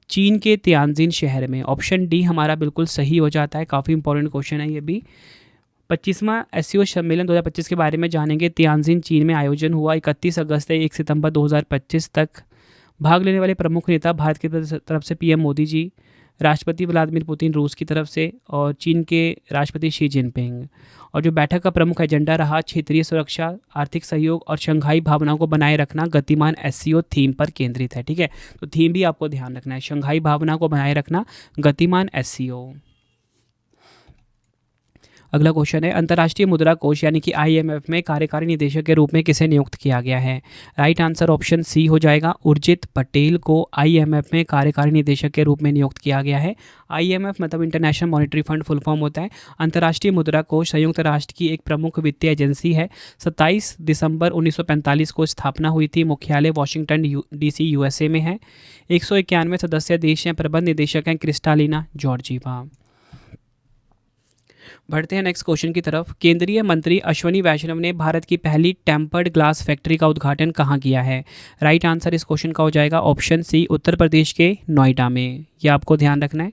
चीन के तियानजिन शहर में। ऑप्शन डी हमारा बिल्कुल सही हो जाता है, काफ़ी इंपॉर्टेंट क्वेश्चन है ये भी। 25वां एससीओ सम्मेलन 2025 के बारे में जानेंगे। तियानजिन चीन में आयोजन हुआ 31 अगस्त से 1 सितंबर 2025 तक। भाग लेने वाले प्रमुख नेता भारत की तरफ से पीएम मोदी जी, राष्ट्रपति व्लादिमीर पुतिन रूस की तरफ से, और चीन के राष्ट्रपति शी जिनपिंग। और जो बैठक का प्रमुख एजेंडा रहा क्षेत्रीय सुरक्षा, आर्थिक सहयोग और शंघाई भावना को बनाए रखना गतिमान एससीओ थीम पर केंद्रित है। ठीक है, तो थीम भी आपको ध्यान रखना है, शंघाई भावना को बनाए रखना गतिमान एससीओ। अगला क्वेश्चन है, अंतर्राष्ट्रीय मुद्रा कोष यानी कि आईएमएफ में कार्यकारी निदेशक के रूप में किसे नियुक्त किया गया है? राइट आंसर ऑप्शन सी हो जाएगा, उर्जित पटेल को आईएमएफ में कार्यकारी निदेशक के रूप में नियुक्त किया गया है। आईएमएफ मतलब international monetary fund full form होता है। अंतर्राष्ट्रीय मुद्रा कोष संयुक्त राष्ट्र की एक प्रमुख वित्तीय एजेंसी है। 27 दिसंबर 1945 को स्थापना हुई थी, मुख्यालय वॉशिंगटन डीसी यूएसए में है। 191 सदस्य देश हैं, प्रबंध निदेशक हैं क्रिस्टालिना जॉर्जीवा। बढ़ते हैं नेक्स्ट क्वेश्चन की तरफ। केंद्रीय मंत्री अश्वनी वैष्णव ने भारत की पहली टेम्पर्ड ग्लास फैक्ट्री का उद्घाटन कहाँ किया है? राइट आंसर इस क्वेश्चन का हो जाएगा ऑप्शन सी, उत्तर प्रदेश के नोएडा में। ये आपको ध्यान रखना है।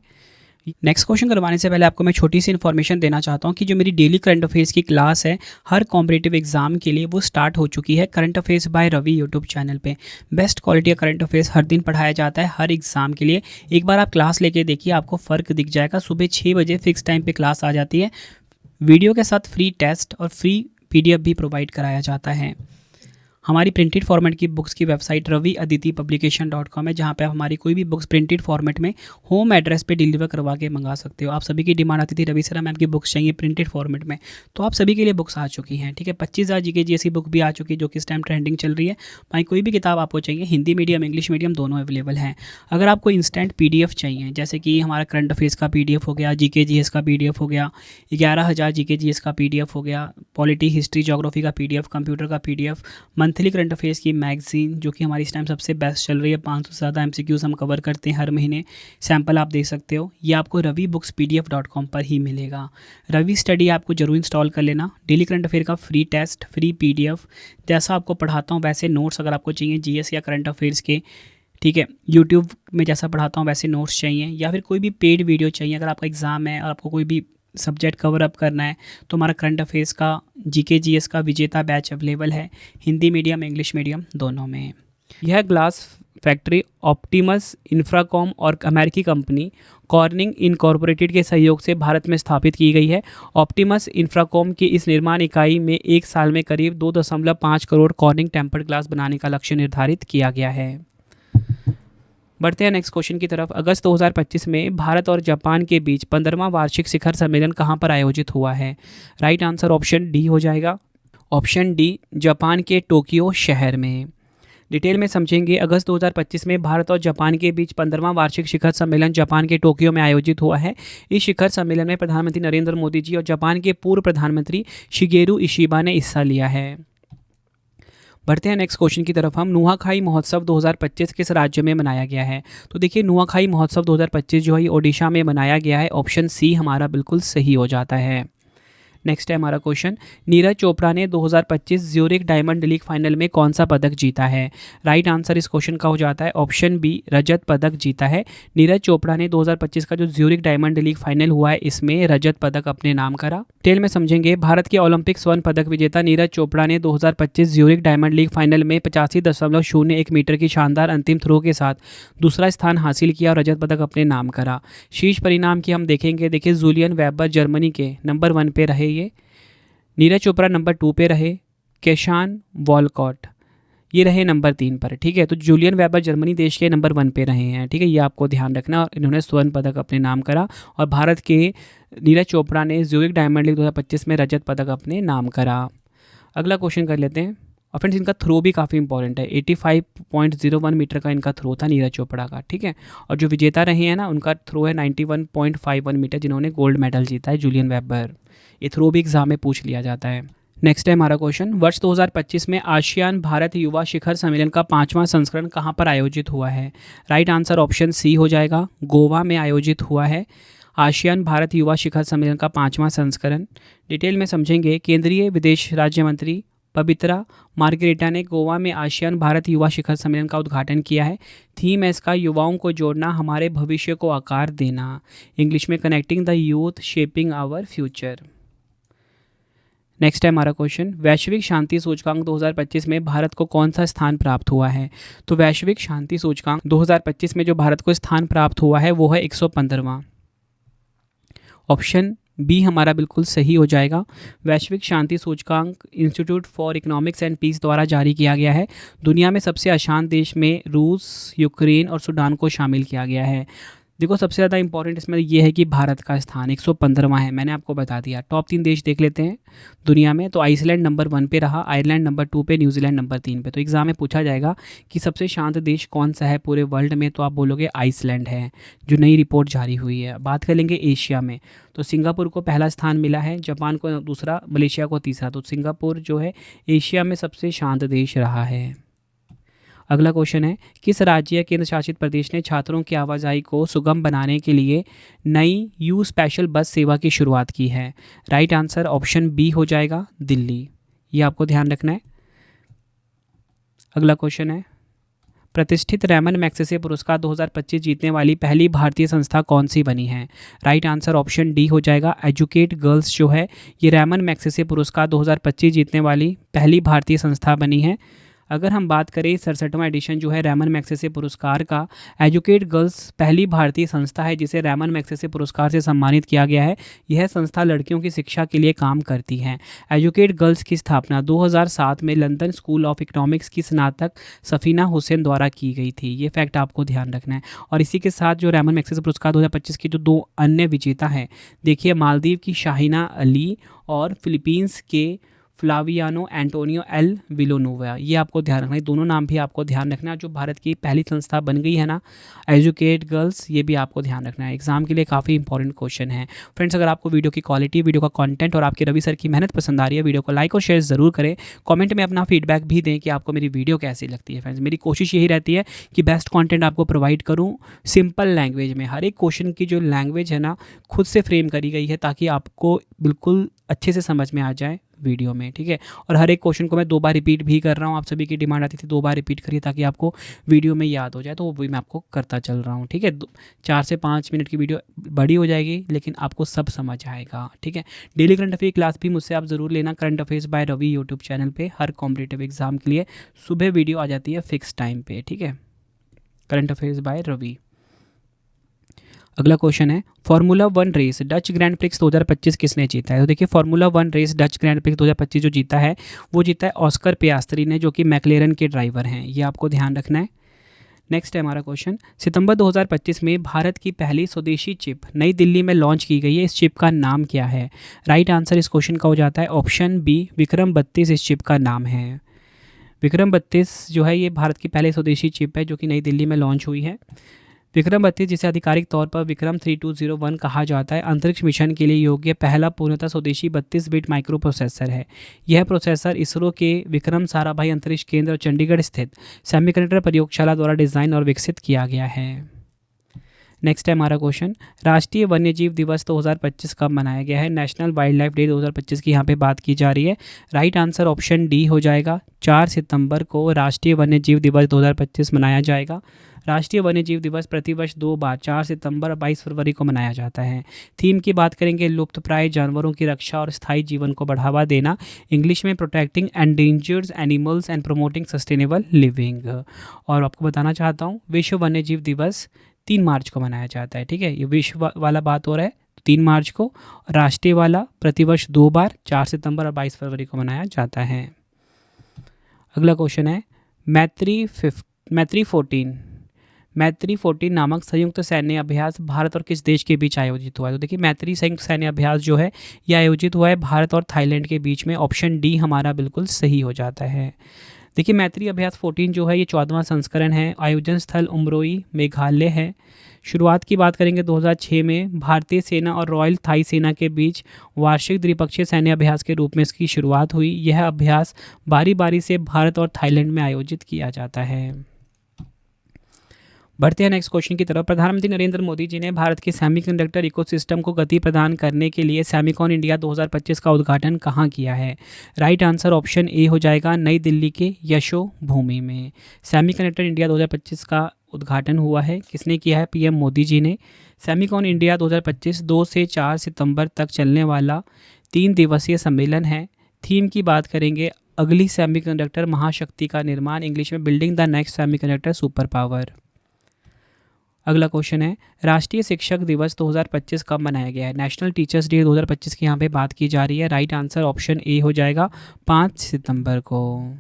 नेक्स्ट क्वेश्चन करवाने से पहले आपको मैं छोटी सी इन्फॉर्मेशन देना चाहता हूँ कि जो मेरी डेली करंट अफेयर्स की क्लास है हर कॉम्पिटिटिव एग्जाम के लिए, वो स्टार्ट हो चुकी है current affairs by Ravi YouTube channel पे। बेस्ट क्वालिटी का करंट अफेयर्स हर दिन पढ़ाया जाता है हर एग्जाम के लिए। एक बार आप क्लास लेके देखिए, आपको फ़र्क दिख जाएगा। सुबह 6 बजे फिक्स टाइम पर क्लास आ जाती है, वीडियो के साथ फ्री टेस्ट और फ्री पीडीएफ भी प्रोवाइड कराया जाता है। हमारी प्रिंटेड फॉर्मेट की बुक्स की वेबसाइट raviaditipublication.com है, जहाँ पे आप हमारी कोई भी बुक्स प्रिंटेड फॉर्मेट में होम एड्रेस पे डिलीवर करवा के मंगा सकते हो। आप सभी की डिमांड आती थी रवि सर मैम की बुक्स चाहिए प्रिंटेड फॉर्मेट में, तो आप सभी के लिए बुक्स आ चुकी हैं। ठीक है, 25,000 जीके जीएस की बुक भी आ चुकी है जो कि इस टाइम ट्रेंडिंग चल रही है। भाई कोई भी किताब आपको चाहिए, हिंदी मीडियम इंग्लिश मीडियम दोनों अवेलेबल हैं। अगर आपको इंस्टेंट पीडीएफ चाहिए, जैसे कि हमारा करंट अफेयर्स का पीडीएफ हो गया, जीके जीएस का पीडीएफ हो गया, 11,000 जीके जीएस का पीडीएफ हो गया, पॉलिटी हिस्ट्री ज्योग्राफी का पीडीएफ, कंप्यूटर का पीडीएफ, मंथली करंट अफेयर्स की मैगजीन जो कि हमारी इस टाइम सबसे बेस्ट चल रही है, 500 से ज़्यादा एमसीक्यूज़ हम कवर करते हैं हर महीने, सैम्पल आप देख सकते हो। ये आपको ravibookspdf.com पर ही मिलेगा। रवि स्टडी आपको जरूर इंस्टॉल कर लेना। डेली करंट अफेयर का फ्री टेस्ट, फ्री पीडीएफ, जैसा आपको पढ़ाता हूँ वैसे नोट्स अगर आपको चाहिए जीएस या करंट अफेयर्स के, ठीक है, यूट्यूब में जैसा पढ़ाता हूँ वैसे नोट्स चाहिए, या फिर कोई भी पेड वीडियो चाहिए, अगर आपका एग्ज़ाम है और आपको कोई भी सब्जेक्ट कवर अप करना है, तो हमारा करंट अफेयर्स का जीके जीएस का विजेता बैच अवेलेबल है हिंदी मीडियम इंग्लिश मीडियम दोनों में। यह ग्लास फैक्ट्री ऑप्टिमस इंफ्राकॉम और अमेरिकी कंपनी कॉर्निंग इनकॉर्पोरेटेड के सहयोग से भारत में स्थापित की गई है। ऑप्टिमस इंफ्राकॉम की इस निर्माण इकाई में एक साल में करीब 2.5 करोड़ कॉर्निंग टेम्पर्ड ग्लास बनाने का लक्ष्य निर्धारित किया गया है। बढ़ते हैं नेक्स्ट क्वेश्चन की तरफ। अगस्त 2025 में भारत और जापान के बीच 15वां वार्षिक शिखर सम्मेलन कहाँ पर आयोजित हुआ है? राइट आंसर ऑप्शन डी हो जाएगा। ऑप्शन डी, जापान के टोक्यो शहर में। डिटेल में समझेंगे। अगस्त 2025 में भारत और जापान के बीच 15वां वार्षिक शिखर सम्मेलन जापान के टोक्यो में आयोजित हुआ है। इस शिखर सम्मेलन में प्रधानमंत्री नरेंद्र मोदी जी और जापान के पूर्व प्रधानमंत्री शिगेरू इशिबा ने हिस्सा लिया है। बढ़ते हैं नेक्स्ट क्वेश्चन की तरफ हम। नुआखाई महोत्सव 2025 किस राज्य में मनाया गया है? तो देखिए, नुआखाई महोत्सव 2025 जो है ओडिशा में मनाया गया है। ऑप्शन सी हमारा बिल्कुल सही हो जाता है। नेक्स्ट है हमारा क्वेश्चन, नीरज चोपड़ा ने 2025 ज्यूरिख डायमंड लीग फाइनल में कौन सा पदक जीता है? राइट आंसर इस क्वेश्चन का हो जाता है ऑप्शन बी, रजत पदक जीता है। नीरज चोपड़ा ने 2025 का जो ज्यूरिख डायमंड लीग फाइनल हुआ है इसमें रजत पदक अपने नाम करा। डिटेल में समझेंगे। भारत के ओलंपिक स्वर्ण पदक विजेता नीरज चोपड़ा ने 2025 ज्यूरिख डायमंड लीग फाइनल में 85.01 मीटर की शानदार अंतिम थ्रो के साथ दूसरा स्थान हासिल किया और रजत पदक अपने नाम करा। शीर्ष परिणाम की हम देखेंगे। देखिए, जूलियन वेबर जर्मनी के नंबर 1 पे रहे ये, नीरज चोपड़ा नंबर 2 पे रहे, केशान वॉलकॉट ये रहे नंबर 3 पर। ठीक है, तो जूलियन वेबर जर्मनी देश के नंबर 1 पे रहे हैं। ठीक है, ये आपको ध्यान रखना। और इन्होंने स्वर्ण पदक अपने नाम करा और भारत के नीरज चोपड़ा ने ज्यूरिख डायमंड लीग 2025 में रजत पदक अपने नाम करा। अगला क्वेश्चन कर लेते हैं। और फ्रेंड्स, इनका थ्रो भी काफ़ी इंपॉर्टेंट है। 85.01 मीटर का इनका थ्रो था नीरज चोपड़ा का। ठीक है, और जो विजेता रहे हैं ना, उनका थ्रो है 91.51 मीटर, जिन्होंने गोल्ड मेडल जीता है, जूलियन वेबर। ये थ्रो भी एग्जाम में पूछ लिया जाता है। नेक्स्ट है हमारा क्वेश्चन, वर्ष 2025 में आसियान भारत युवा शिखर सम्मेलन का 5वां संस्करण कहाँ पर आयोजित हुआ है? राइट आंसर ऑप्शन सी हो जाएगा, गोवा में आयोजित हुआ है आसियान भारत युवा शिखर सम्मेलन का 5वां संस्करण। डिटेल में समझेंगे। केंद्रीय विदेश राज्य मंत्री पवित्रा मार्गरेटा ने गोवा में आसियान भारत युवा शिखर सम्मेलन का उद्घाटन किया है। थीम है इसका, युवाओं को जोड़ना, हमारे भविष्य को आकार देना। इंग्लिश में connecting the youth shaping our future. Next है हमारा क्वेश्चन, वैश्विक शांति सूचकांक 2025 में भारत को कौन सा स्थान प्राप्त हुआ है? तो वैश्विक शांति सूचकांक 2025 में जो भारत को स्थान प्राप्त हुआ है वो है 115वां। ऑप्शन बी हमारा बिल्कुल सही हो जाएगा। वैश्विक शांति सूचकांक institute for economics and peace द्वारा जारी किया गया है। दुनिया में सबसे अशांत देश में रूस, यूक्रेन और सूडान को शामिल किया गया है। देखो, सबसे ज़्यादा इंपॉर्टेंट इसमें ये है कि भारत का स्थान 115वां है, मैंने आपको बता दिया। टॉप 3 देश देख लेते हैं दुनिया में। तो आइसलैंड नंबर 1 पे रहा, आयरलैंड नंबर 2 पे, न्यूजीलैंड नंबर 3 पे। तो एग्जाम में पूछा जाएगा कि सबसे शांत देश कौन सा है पूरे वर्ल्ड में, तो आप बोलोगे आइसलैंड है, जो नई रिपोर्ट जारी हुई है। बात कर लेंगे एशिया में, तो सिंगापुर को पहला स्थान मिला है, जापान को दूसरा, मलेशिया को तीसरा। तो सिंगापुर जो है एशिया में सबसे शांत देश रहा है। अगला क्वेश्चन है, किस राज्य या केंद्र शासित प्रदेश ने छात्रों की आवाजाही को सुगम बनाने के लिए नई यू स्पेशल बस सेवा की शुरुआत की है? राइट आंसर ऑप्शन बी हो जाएगा, दिल्ली। ये आपको ध्यान रखना है। अगला क्वेश्चन है, प्रतिष्ठित रैमन मैग्सेसे पुरस्कार 2025 जीतने वाली पहली भारतीय संस्था कौन सी बनी है? राइट आंसर ऑप्शन डी हो जाएगा, एजुकेट गर्ल्स जो है ये रैमन मैग्सेसे पुरस्कार 2025 जीतने वाली पहली भारतीय संस्था बनी है। अगर हम बात करें 67वां एडिशन जो है रैमन मैग्सेसे पुरस्कार का, एजुकेट गर्ल्स पहली भारतीय संस्था है जिसे रैमन मैग्सेसे पुरस्कार से सम्मानित किया गया है। यह संस्था लड़कियों की शिक्षा के लिए काम करती है। एजुकेट गर्ल्स की स्थापना 2007 में लंदन स्कूल ऑफ इकोनॉमिक्स की स्नातक सफीना हुसैन द्वारा की गई थी। ये फैक्ट आपको ध्यान रखना है। और इसी के साथ जो रैमन मैग्सेसे पुरस्कार 2025 की जो 2 अन्य विजेता हैं, देखिए, मालदीव की शाहिना अली और फिलीपींस के फ्लावियानो एंटोनियो एल विलोनोवा। ये आपको ध्यान रखना है, दोनों नाम भी आपको ध्यान रखना है। जो भारत की पहली संस्था बन गई है ना, एजुकेट गर्ल्स, ये भी आपको ध्यान रखना है। एग्जाम के लिए काफ़ी इंपॉर्टेंट क्वेश्चन है। फ्रेंड्स, अगर आपको वीडियो की क्वालिटी, वीडियो का कंटेंट और आपके रवि सर की मेहनत पसंद आ रही है, वीडियो को लाइक और शेयर ज़रूर करें। कमेंट में अपना फीडबैक भी दें कि आपको मेरी वीडियो कैसी लगती है। फ्रेंड्स, मेरी कोशिश यही रहती है कि बेस्ट कंटेंट आपको प्रोवाइड करूँ सिंपल लैंग्वेज में। हर एक क्वेश्चन की जो लैंग्वेज है ना, खुद से फ्रेम करी गई है ताकि आपको बिल्कुल अच्छे से समझ में आ जाए वीडियो में। ठीक है, और हर एक क्वेश्चन को मैं 2 बार रिपीट भी कर रहा हूँ। आप सभी की डिमांड आती थी 2 बार रिपीट करिए ताकि आपको वीडियो में याद हो जाए, तो वो भी मैं आपको करता चल रहा हूँ। ठीक है, 4 से 5 मिनट की वीडियो बड़ी हो जाएगी लेकिन आपको सब समझ आएगा। ठीक है, डेली करंट अफेयर क्लास भी मुझसे आप ज़रूर लेना। Current affairs by Ravi YouTube channel पर हर कॉम्पिटिटिव एग्जाम के लिए सुबह वीडियो आ जाती है फिक्स टाइम पर। ठीक है, करंट अफेयर्स बाय रवि। अगला क्वेश्चन है, formula 1 race Dutch Grand prix 2025 किसने जीता है? तो देखिए, formula 1 race Dutch Grand prix 2025 जो जीता है वो जीता है ऑस्कर पियास्त्री ने, जो कि मैकलेरन के ड्राइवर हैं। ये आपको ध्यान रखना है। नेक्स्ट है हमारा क्वेश्चन, सितंबर 2025 में भारत की पहली स्वदेशी चिप नई दिल्ली में लॉन्च की गई है, इस चिप का नाम क्या है? राइट आंसर इस क्वेश्चन का हो जाता है ऑप्शन बी, विक्रम 32 इस चिप का नाम है। विक्रम 32 जो है ये भारत की पहली स्वदेशी चिप है जो कि नई दिल्ली में लॉन्च हुई है। विक्रम 32 जिसे आधिकारिक तौर पर विक्रम 3201 कहा जाता है, अंतरिक्ष मिशन के लिए योग्य पहला पूर्णतः स्वदेशी 32 बिट माइक्रो प्रोसेसर है। यह प्रोसेसर इसरो के विक्रम साराभाई अंतरिक्ष केंद्र चंडीगढ़ स्थित सेमीकंडक्टर प्रयोगशाला द्वारा डिजाइन और विकसित किया गया है। नेक्स्ट है हमारा क्वेश्चन, राष्ट्रीय वन्यजीव दिवस 2025 कब मनाया गया है? नेशनल वाइल्ड लाइफ डे 2025 की यहाँ पे बात की जा रही है। राइट आंसर ऑप्शन डी हो जाएगा, 4 सितंबर को राष्ट्रीय वन्यजीव दिवस 2025 मनाया जाएगा। राष्ट्रीय वन्यजीव दिवस प्रतिवर्ष 2 बार 4 सितंबर और 22 फरवरी को मनाया जाता है। थीम की बात करेंगे लुप्तप्राय जानवरों की रक्षा और स्थायी जीवन को बढ़ावा देना, इंग्लिश में protecting endangered animals and promoting sustainable living. और आपको बताना चाहता हूँ विश्व वन्यजीव दिवस 3 मार्च को मनाया जाता है। ठीक है, ये विश्व वाला बात हो रहा है 3 मार्च को, राष्ट्रीय वाला प्रतिवर्ष 2 बार 4 सितंबर और 22 फरवरी को मनाया जाता है। अगला क्वेश्चन है, मैत्री 14 नामक संयुक्त सैन्य अभ्यास भारत और किस देश के बीच आयोजित हुआ है? तो देखिए मैत्री संयुक्त सैन्य अभ्यास जो है यह आयोजित हुआ है भारत और थाईलैंड के बीच में। ऑप्शन डी हमारा बिल्कुल सही हो जाता है। देखिए मैत्री अभ्यास 14 जो है ये 14वां संस्करण है। आयोजन स्थल उमरोई मेघालय है। शुरुआत की बात करेंगे 2006 में भारतीय सेना और रॉयल थाई सेना के बीच वार्षिक द्विपक्षीय सैन्य अभ्यास के रूप में इसकी शुरुआत हुई। यह अभ्यास बारी बारी से भारत और थाईलैंड में आयोजित किया जाता है। बढ़ते हैं नेक्स्ट क्वेश्चन की तरफ। प्रधानमंत्री नरेंद्र मोदी जी ने भारत के सेमीकंडक्टर इकोसिस्टम को गति प्रदान करने के लिए सेमिकॉन इंडिया 2025 का उद्घाटन कहाँ किया है? राइट आंसर ऑप्शन ए हो जाएगा, नई दिल्ली के यशोभूमि में। सेमीकंडक्टर इंडिया 2025 का उद्घाटन हुआ है, किसने किया है? पीएम मोदी जी ने। सेमिकॉन इंडिया 2025 2 से 4 सितंबर तक चलने वाला 3 दिवसीय सम्मेलन है। थीम की बात करेंगे अगली सेमीकंडक्टर महाशक्ति का निर्माण, इंग्लिश में building the next semiconductor super power. अगला क्वेश्चन है, राष्ट्रीय शिक्षक दिवस 2025 कब मनाया गया है? नेशनल टीचर्स डे 2025 की यहाँ पे बात की जा रही है। राइट आंसर ऑप्शन ए हो जाएगा, 5 सितंबर को।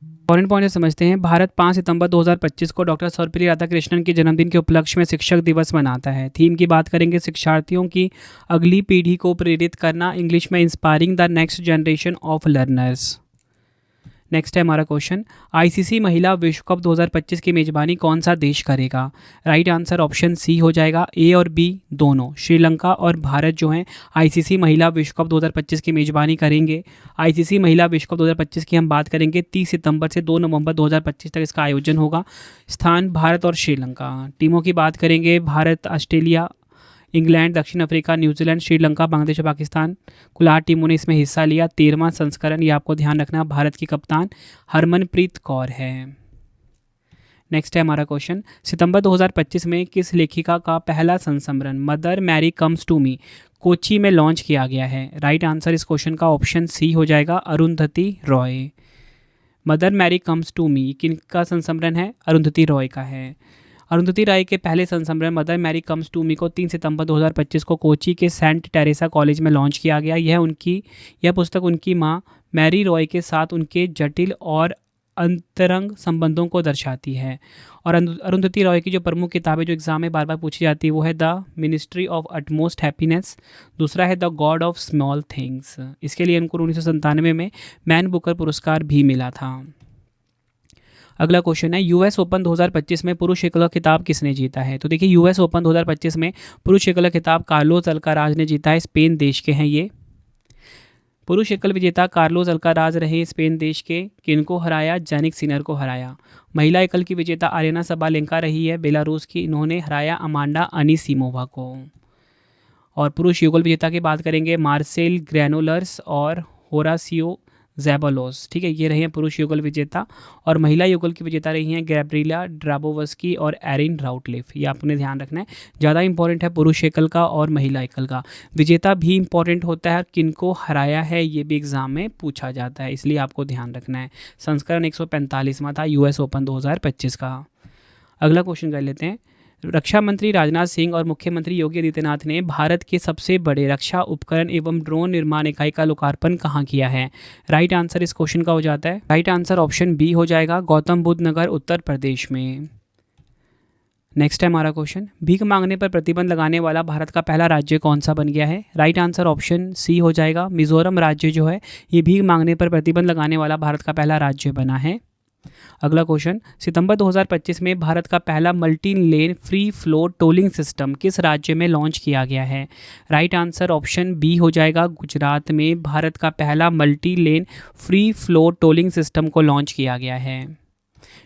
इंपॉर्टेंट पॉइंट समझते हैं। भारत 5 सितंबर 2025 को डॉक्टर सर्वपल्ली राधाकृष्णन के जन्मदिन के उपलक्ष्य में शिक्षक दिवस मनाता है। थीम की बात करेंगे शिक्षार्थियों की अगली पीढ़ी को प्रेरित करना, इंग्लिश में inspiring the next generation of learners. Next है हमारा क्वेश्चन, आईसीसी महिला विश्व कप 2025 की मेजबानी कौन सा देश करेगा? राइट आंसर ऑप्शन सी हो जाएगा, ए और बी दोनों, श्रीलंका और भारत जो हैं आईसीसी महिला विश्व कप 2025 की मेजबानी करेंगे। आईसीसी महिला विश्व कप 2025 की हम बात करेंगे 30 सितंबर से 2 नवंबर 2025 तक इसका आयोजन होगा। स्थान भारत और श्रीलंका। टीमों की बात करेंगे भारत, ऑस्ट्रेलिया, इंग्लैंड, दक्षिण अफ्रीका, न्यूजीलैंड, श्रीलंका, बांग्लादेश और पाकिस्तान। कुल 8 टीमों ने इसमें हिस्सा लिया। 13वां संस्करण, ये आपको ध्यान रखना। भारत की कप्तान हरमनप्रीत कौर है। नेक्स्ट है हमारा क्वेश्चन, सितंबर 2025 में किस लेखिका का पहला संस्मरण Mother Mary comes to me Kochi में लॉन्च किया गया है? राइट आंसर इस क्वेश्चन का ऑप्शन सी हो जाएगा, Arundhati Roy. Mother Mary comes to me किनका संस्मरण है? अरुंधति रॉय का है। अरुंधति राय के पहले संस्मरण Mother Mary comes to me को 3 सितंबर 2025 को कोच्चि के सेंट टेरेसा कॉलेज में लॉन्च किया गया। यह पुस्तक उनकी मां मैरी रॉय के साथ उनके जटिल और अंतरंग संबंधों को दर्शाती है। और अरुंधति रॉय की जो प्रमुख किताबें जो एग्जाम में बार बार पूछी जाती है वो है the ministry of utmost happiness, दूसरा है the God of small things. इसके लिए उनको 1997 में मैन बुकर पुरस्कार भी मिला था। अगला क्वेश्चन है, यूएस ओपन 2025 में पुरुष एकल खिताब किसने जीता है? तो देखिए यूएस ओपन 2025 में पुरुष एकल खिताब कार्लोस अल्काराज ने जीता है। स्पेन देश के हैं ये। पुरुष एकल विजेता कार्लोस अल्काराज रहे स्पेन देश के। किनको हराया? जैनिक सिनर को हराया। महिला एकल की विजेता आरेना सबालेंका रही है बेलारूस की, इन्होंने हराया अमांडा अनीसिमोवा को। और पुरुष युगल विजेता की बात करेंगे मार्सेल ग्रैनोलर्स और होरासियो ज़ैबालोस। ठीक है, ये रही हैं पुरुष युगल विजेता। और महिला युगल की विजेता रही हैं गैब्रिएला ड्राबोवस्की और एरिन राउटलिफ। ये आपने ध्यान रखना है, ज़्यादा इंपॉर्टेंट है पुरुष एकल का और महिला एकल का। विजेता भी इंपॉर्टेंट होता है, किनको हराया है ये भी एग्जाम में पूछा जाता है, इसलिए आपको ध्यान रखना है। संस्करण 145वां था यूएस ओपन 2025 का। अगला क्वेश्चन कर लेते हैं, रक्षा मंत्री राजनाथ सिंह और मुख्यमंत्री योगी आदित्यनाथ ने भारत के सबसे बड़े रक्षा उपकरण एवं ड्रोन निर्माण इकाई का लोकार्पण कहाँ किया है? राइट आंसर इस क्वेश्चन का हो जाता है, राइट आंसर ऑप्शन बी हो जाएगा, गौतम बुद्ध नगर उत्तर प्रदेश में। नेक्स्ट है हमारा क्वेश्चन, भीख मांगने पर प्रतिबंध लगाने वाला भारत का पहला राज्य कौन सा बन गया है? राइट आंसर ऑप्शन सी हो जाएगा, मिजोरम राज्य जो है ये भीख मांगने पर प्रतिबंध लगाने वाला भारत का पहला राज्य बना है। अगला क्वेश्चन, सितंबर 2025 में भारत का पहला multi lane free flow tolling system किस राज्य में लॉन्च किया गया है? राइट आंसर ऑप्शन बी हो जाएगा, गुजरात में भारत का पहला multi lane free flow tolling system को लॉन्च किया गया है।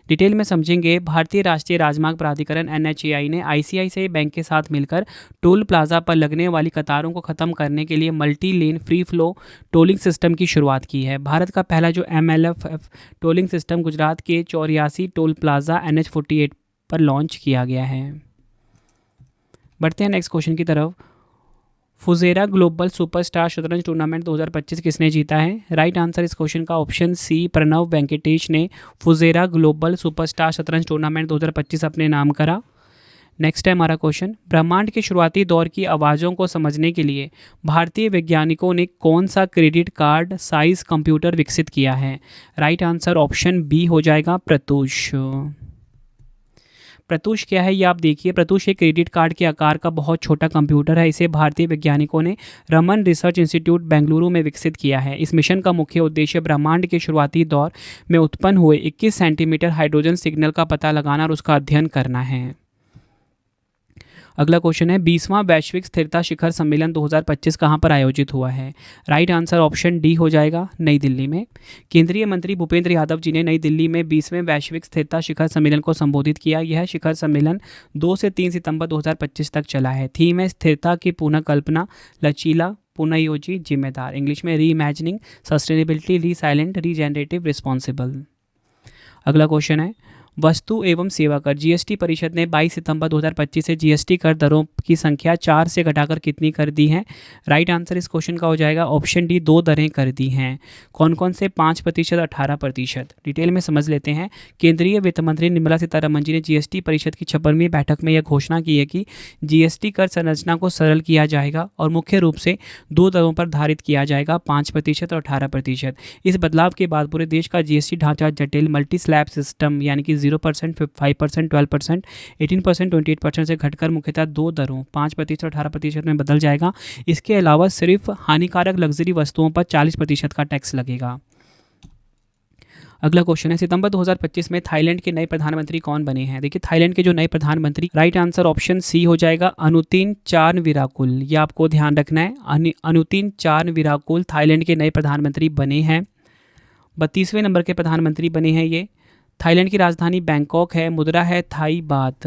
डिटेल में समझेंगे, भारतीय राष्ट्रीय राजमार्ग प्राधिकरण NHAI ने ICICI बैंक के साथ मिलकर टोल प्लाजा पर लगने वाली कतारों को खत्म करने के लिए multi lane free flow tolling system की शुरुआत की है। भारत का पहला जो MLF टोलिंग सिस्टम गुजरात के 84 टोल प्लाजा NH48 पर लॉन्च किया गया है। बढ़ते हैं नेक्स्ट क्वेश्चन की तरफ। फुजेरा ग्लोबल सुपरस्टार शतरंज टूर्नामेंट 2025 किसने जीता है? राइट आंसर इस क्वेश्चन का ऑप्शन सी, प्रणव वेंकटेश ने फुजेरा ग्लोबल सुपरस्टार शतरंज टूर्नामेंट 2025 अपने नाम करा। नेक्स्ट है हमारा क्वेश्चन, ब्रह्मांड के शुरुआती दौर की आवाज़ों को समझने के लिए भारतीय वैज्ञानिकों ने कौन सा क्रेडिट कार्ड साइज कंप्यूटर विकसित किया है? राइट आंसर ऑप्शन बी हो जाएगा, प्रत्यूष। प्रत्यूष क्या है ये आप देखिए, प्रत्यूष एक क्रेडिट कार्ड के आकार का बहुत छोटा कंप्यूटर है। इसे भारतीय वैज्ञानिकों ने रमन रिसर्च इंस्टीट्यूट बेंगलुरु में विकसित किया है। इस मिशन का मुख्य उद्देश्य ब्रह्मांड के शुरुआती दौर में उत्पन्न हुए 21 सेंटीमीटर हाइड्रोजन सिग्नल का पता लगाना और उसका अध्ययन करना है। अगला क्वेश्चन है, 20वां वैश्विक स्थिरता शिखर सम्मेलन 2025 कहाँ पर आयोजित हुआ है? राइट आंसर ऑप्शन डी हो जाएगा, नई दिल्ली में। केंद्रीय मंत्री भूपेंद्र यादव जी ने नई दिल्ली में 20वें वैश्विक स्थिरता शिखर सम्मेलन को संबोधित किया। यह शिखर सम्मेलन 2 से 3 सितंबर 2025 तक चला है। थीम है स्थिरता की पुनः कल्पना, लचीला, पुनर्योजी, जिम्मेदार। इंग्लिश में री imagining sustainability, resilient, regenerative, responsible. अगला क्वेश्चन है, वस्तु एवं सेवा कर जीएसटी परिषद ने 22 सितंबर 2025 से जीएसटी कर दरों की संख्या 4 से घटाकर कितनी कर दी है? राइट आंसर इस क्वेश्चन का हो जाएगा ऑप्शन डी, 2 दरें कर दी हैं। कौन कौन से? 5%, 18%। डिटेल में समझ लेते हैं। केंद्रीय वित्त मंत्री निर्मला सीतारमण जी ने जीएसटी परिषद की 56वीं बैठक में यह घोषणा की है कि जीएसटी कर संरचना को सरल किया जाएगा और मुख्य रूप से 2 दरों पर धारित किया जाएगा, 5% और 18%। इस बदलाव के बाद पूरे देश का जीएसटी ढांचा जटिल मल्टी स्लैब सिस्टम यानी कि 0%, 5%, 12%, 18%, 28% से घटकर मुख्यतः 2 दरों 5% और 18% में बदल जाएगा। इसके अलावा सिर्फ हानिकारक लग्जरी वस्तुओं पर 40% का टैक्स लगेगा। अगला क्वेश्चन है, सितंबर 2025 में थाईलैंड के नए प्रधानमंत्री कौन बने हैं? देखिए थाईलैंड के जो नए प्रधानमंत्री, राइट आंसर ऑप्शन सी हो जाएगा, अनुतिन चारनविराकुल। ये आपको ध्यान रखना है, अनुतिन चारनविराकुल थाईलैंड के नए प्रधानमंत्री बने हैं। 32वें नंबर के प्रधानमंत्री बने हैं ये। थाईलैंड की राजधानी बैंकॉक है, मुद्रा है थाई बात।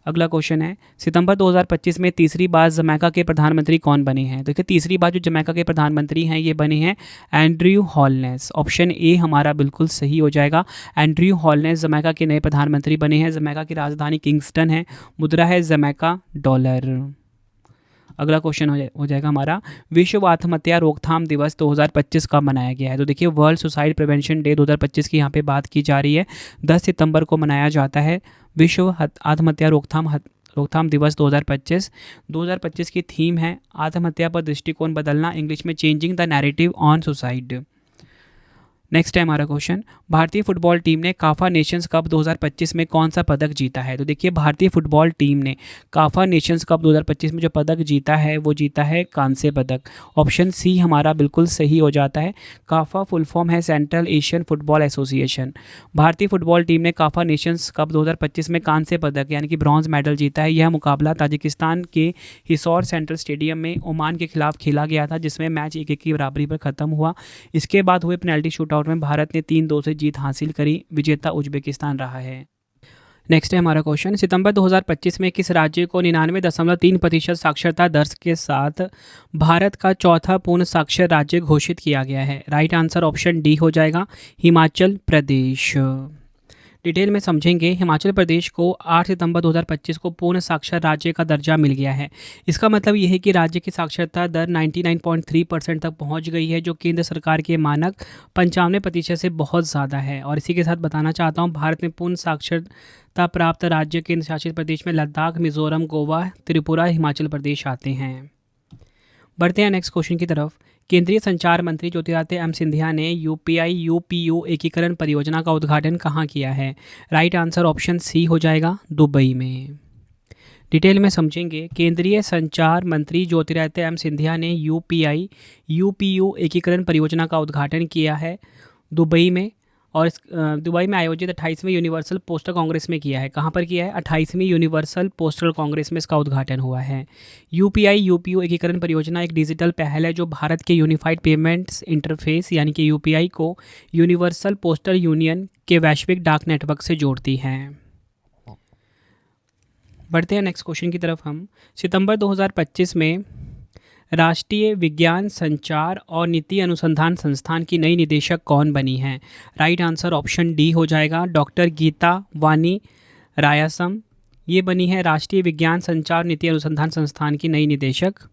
अगला क्वेश्चन है, सितंबर 2025 में तीसरी बार जमैका के प्रधानमंत्री कौन बने हैं? देखिए तीसरी बार जो जमैका के प्रधानमंत्री हैं ये बने हैं एंड्रयू हॉलनेस। ऑप्शन ए हमारा बिल्कुल सही हो जाएगा, एंड्रयू हॉलनेस जमैका के नए प्रधानमंत्री बने हैं। जमैका की राजधानी किंगस्टन है, मुद्रा है जमैका डॉलर। अगला क्वेश्चन हो जाएगा हमारा, विश्व आत्महत्या रोकथाम दिवस 2025 कब मनाया गया है? तो देखिए वर्ल्ड सुसाइड प्रिवेंशन डे 2025 की यहाँ पे बात की जा रही है। 10 सितंबर को मनाया जाता है विश्व आत्महत्या रोकथाम दिवस 2025। 2025 की थीम है आत्महत्या पर दृष्टिकोण बदलना, इंग्लिश में changing the narrative on suicide. Next है हमारा क्वेश्चन, भारतीय फुटबॉल टीम ने काफा नेशंस कप 2025 में कौन सा पदक जीता है? तो देखिए भारतीय फुटबॉल टीम ने काफा नेशंस कप 2025 में जो पदक जीता है वो जीता है कांस्य पदक। ऑप्शन सी हमारा बिल्कुल सही हो जाता है। काफा फुल फॉर्म है सेंट्रल एशियन फुटबॉल एसोसिएशन। भारतीय फुटबॉल टीम ने काफा नेशंस कप 2025 में कांस्य पदक यानी कि ब्रॉन्ज मेडल जीता है। यह मुकाबला ताजिकिस्तान के हिसौर सेंट्रल स्टेडियम में ओमान के खिलाफ खेला गया था, जिसमें मैच 1-1 की बराबरी पर खत्म हुआ। इसके बाद हुए पेनल्टी शूट में भारत ने 3-2 से जीत हासिल करी। विजेता उज्बेकिस्तान रहा है। नेक्स्ट है हमारा क्वेश्चन, सितंबर 2025 में किस राज्य को 99.3% साक्षरता दर के साथ भारत का चौथा पूर्ण साक्षर राज्य घोषित किया गया है? राइट आंसर ऑप्शन डी हो जाएगा, हिमाचल प्रदेश। डिटेल में समझेंगे, हिमाचल प्रदेश को 8 सितंबर 2025 को पूर्ण साक्षर राज्य का दर्जा मिल गया है। इसका मतलब यह है कि राज्य की साक्षरता दर 99.3% तक पहुंच गई है, जो केंद्र सरकार के मानक 95% से बहुत ज़्यादा है। और इसी के साथ बताना चाहता हूं, भारत में पूर्ण साक्षरता प्राप्त राज्य केंद्र शासित प्रदेश में लद्दाख, मिजोरम, गोवा, त्रिपुरा, हिमाचल प्रदेश आते हैं। बढ़ते हैं नेक्स्ट क्वेश्चन की तरफ। केंद्रीय संचार मंत्री ज्योतिरादित्य एम सिंधिया ने यूपीआई यूपीयू एकीकरण परियोजना का उद्घाटन कहाँ किया है? राइट आंसर ऑप्शन सी हो जाएगा, दुबई में। डिटेल में समझेंगे। केंद्रीय संचार मंत्री ज्योतिरादित्य एम सिंधिया ने यूपीआई यूपीयू एकीकरण परियोजना का उद्घाटन किया है दुबई में, और दुबई में आयोजित 28वें यूनिवर्सल पोस्टल कांग्रेस में किया है। कहाँ पर किया है? 28वें यूनिवर्सल पोस्टल कांग्रेस में इसका उद्घाटन हुआ है। यूपीआई यूपीयू एकीकरण परियोजना एक डिजिटल पहल है जो भारत के यूनिफाइड पेमेंट्स इंटरफेस यानी कि यूपीआई को यूनिवर्सल पोस्टल यूनियन के वैश्विक डाक नेटवर्क से जोड़ती है। बढ़ते हैं नेक्स्ट क्वेश्चन की तरफ हम। सितंबर 2025 में राष्ट्रीय विज्ञान संचार और नीति अनुसंधान संस्थान की नई निदेशक कौन बनी है? राइट आंसर ऑप्शन डी हो जाएगा, डॉक्टर गीता वानी रायासम। ये बनी है राष्ट्रीय विज्ञान संचार नीति अनुसंधान संस्थान की नई निदेशक।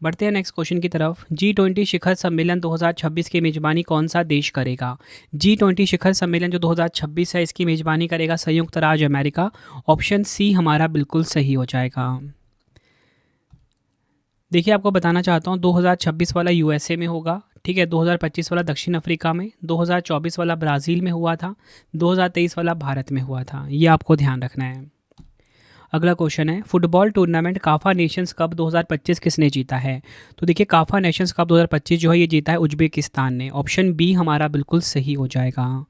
बढ़ते हैं नेक्स्ट क्वेश्चन की तरफ। G20 शिखर सम्मेलन 2026 की मेजबानी कौन सा देश करेगा? G20 शिखर सम्मेलन जो 2026 है इसकी मेजबानी करेगा संयुक्त राज्य अमेरिका। ऑप्शन सी हमारा बिल्कुल सही हो जाएगा। देखिए आपको बताना चाहता हूँ 2026 वाला यूएसए में होगा, ठीक है। 2025 वाला दक्षिण अफ्रीका में, 2024 वाला ब्राज़ील में हुआ था, 2023 वाला भारत में हुआ था। ये आपको ध्यान रखना है। अगला क्वेश्चन है, football tournament Kafa Nations cup 2025 किसने जीता है? तो देखिए काफा नेशंस कप 2025 जो है ये जीता है उज्बेकिस्तान ने। ऑप्शन बी हमारा बिल्कुल सही हो जाएगा।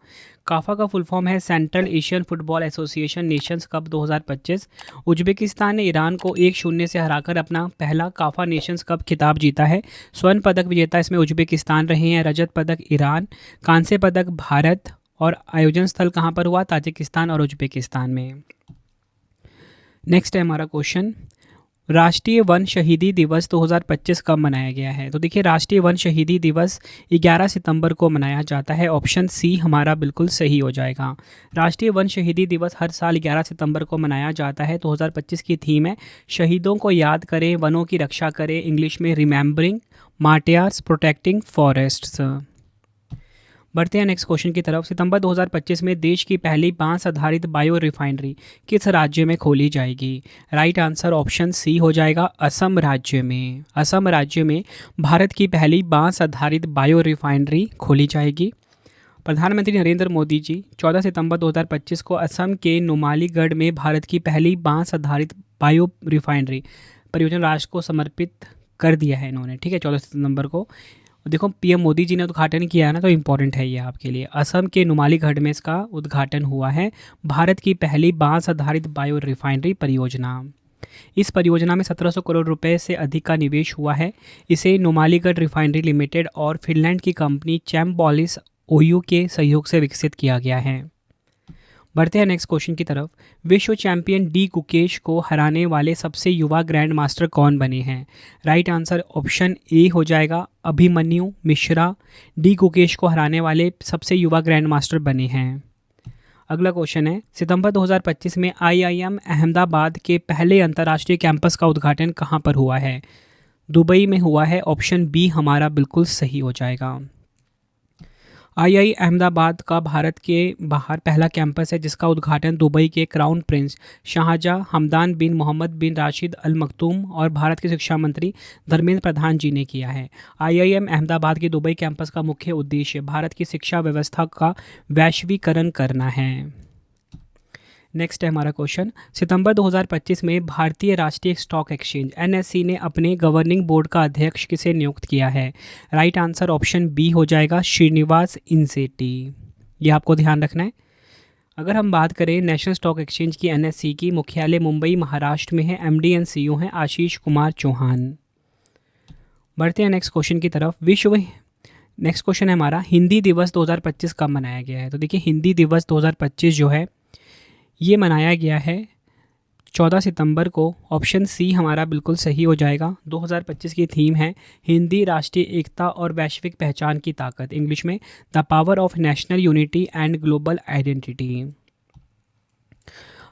काफा का फुल फॉर्म है central Asian football association Nations cup 2025। Uzbekistan ने ईरान को 1-0 से हराकर अपना पहला काफा नेशंस कप खिताब जीता है। स्वर्ण पदक विजेता इसमें उज्बेकिस्तान रहे हैं, रजत पदक ईरान, कांस्य पदक भारत, और आयोजन स्थल कहाँ पर हुआ? ताजिकिस्तान और उज्बेकिस्तान में। नेक्स्ट है हमारा क्वेश्चन, राष्ट्रीय वन शहीदी दिवस 2025 कब मनाया गया है? तो देखिए राष्ट्रीय वन शहीदी दिवस 11 सितंबर को मनाया जाता है। ऑप्शन सी हमारा बिल्कुल सही हो जाएगा। राष्ट्रीय वन शहीदी दिवस हर साल 11 सितंबर को मनाया जाता है। 2025 की थीम है शहीदों को याद करें, वनों की रक्षा करें, इंग्लिश में रिमेंबरिंग मार्टियर्स प्रोटेक्टिंग फॉरेस्ट्स। बढ़ते हैं नेक्स्ट क्वेश्चन की तरफ। सितंबर 2025 में देश की पहली बांस आधारित बायो रिफाइनरी किस राज्य में खोली जाएगी? राइट आंसर ऑप्शन सी हो जाएगा, असम राज्य में। असम राज्य में भारत की पहली बांस आधारित बायो रिफाइनरी खोली जाएगी। प्रधानमंत्री नरेंद्र मोदी जी 14 सितंबर 2025 को असम के नुमालीगढ़ में भारत की पहली बांस आधारित बायो रिफाइनरी परियोजना राष्ट्र को समर्पित कर दिया है इन्होंने, ठीक है, 14 सितंबर को। देखो पीएम मोदी जी ने उद्घाटन किया है ना, तो इम्पोर्टेंट है ये आपके लिए। असम के नुमालीगढ़ में इसका उद्घाटन हुआ है, भारत की पहली बांस आधारित बायो रिफाइनरी परियोजना। इस परियोजना में 1700 करोड़ रुपए से अधिक का निवेश हुआ है। इसे नुमालीगढ़ रिफाइनरी लिमिटेड और फिनलैंड की कंपनी चैम्बॉलिस ओयू के सहयोग से विकसित किया गया है। बढ़ते हैं नेक्स्ट क्वेश्चन की तरफ। विश्व चैंपियन डी गुकेश को हराने वाले सबसे युवा ग्रैंड मास्टर कौन बने हैं? राइट आंसर ऑप्शन ए हो जाएगा, अभिमन्यु मिश्रा डी गुकेश को हराने वाले सबसे युवा ग्रैंड मास्टर बने हैं। अगला क्वेश्चन है, सितंबर 2025 में आईआईएम अहमदाबाद के पहले अंतर्राष्ट्रीय कैंपस का उद्घाटन कहाँ पर हुआ है? दुबई में हुआ है। ऑप्शन बी हमारा बिल्कुल सही हो जाएगा। आईआई अहमदाबाद का भारत के बाहर पहला कैंपस है जिसका उद्घाटन दुबई के क्राउन प्रिंस शाहजहां हमदान बिन मोहम्मद बिन राशिद अल मखदूम और भारत के शिक्षा मंत्री धर्मेंद्र प्रधान जी ने किया है। आईआईएम अहमदाबाद के दुबई कैंपस का मुख्य उद्देश्य भारत की शिक्षा व्यवस्था का वैश्वीकरण करना है। नेक्स्ट है हमारा क्वेश्चन, सितंबर 2025 में भारतीय राष्ट्रीय स्टॉक एक्सचेंज एनएससी ने अपने गवर्निंग बोर्ड का अध्यक्ष किसे नियुक्त किया है? राइट आंसर ऑप्शन बी हो जाएगा, श्रीनिवास इनसेटी। ये आपको ध्यान रखना है। अगर हम बात करें नेशनल स्टॉक एक्सचेंज की एनएससी की, मुख्यालय मुंबई महाराष्ट्र में है, एमडी एंड सीईओ हैं आशीष कुमार चौहान। बढ़ते हैं नेक्स्ट क्वेश्चन की तरफ। नेक्स्ट क्वेश्चन है हमारा, हिंदी दिवस 2025 कब मनाया गया है? तो देखिए हिंदी दिवस 2025 जो है ये मनाया गया है 14 सितंबर को। ऑप्शन सी हमारा बिल्कुल सही हो जाएगा। 2025 की थीम है हिंदी राष्ट्रीय एकता और वैश्विक पहचान की ताकत, इंग्लिश में the power of national unity and global identity.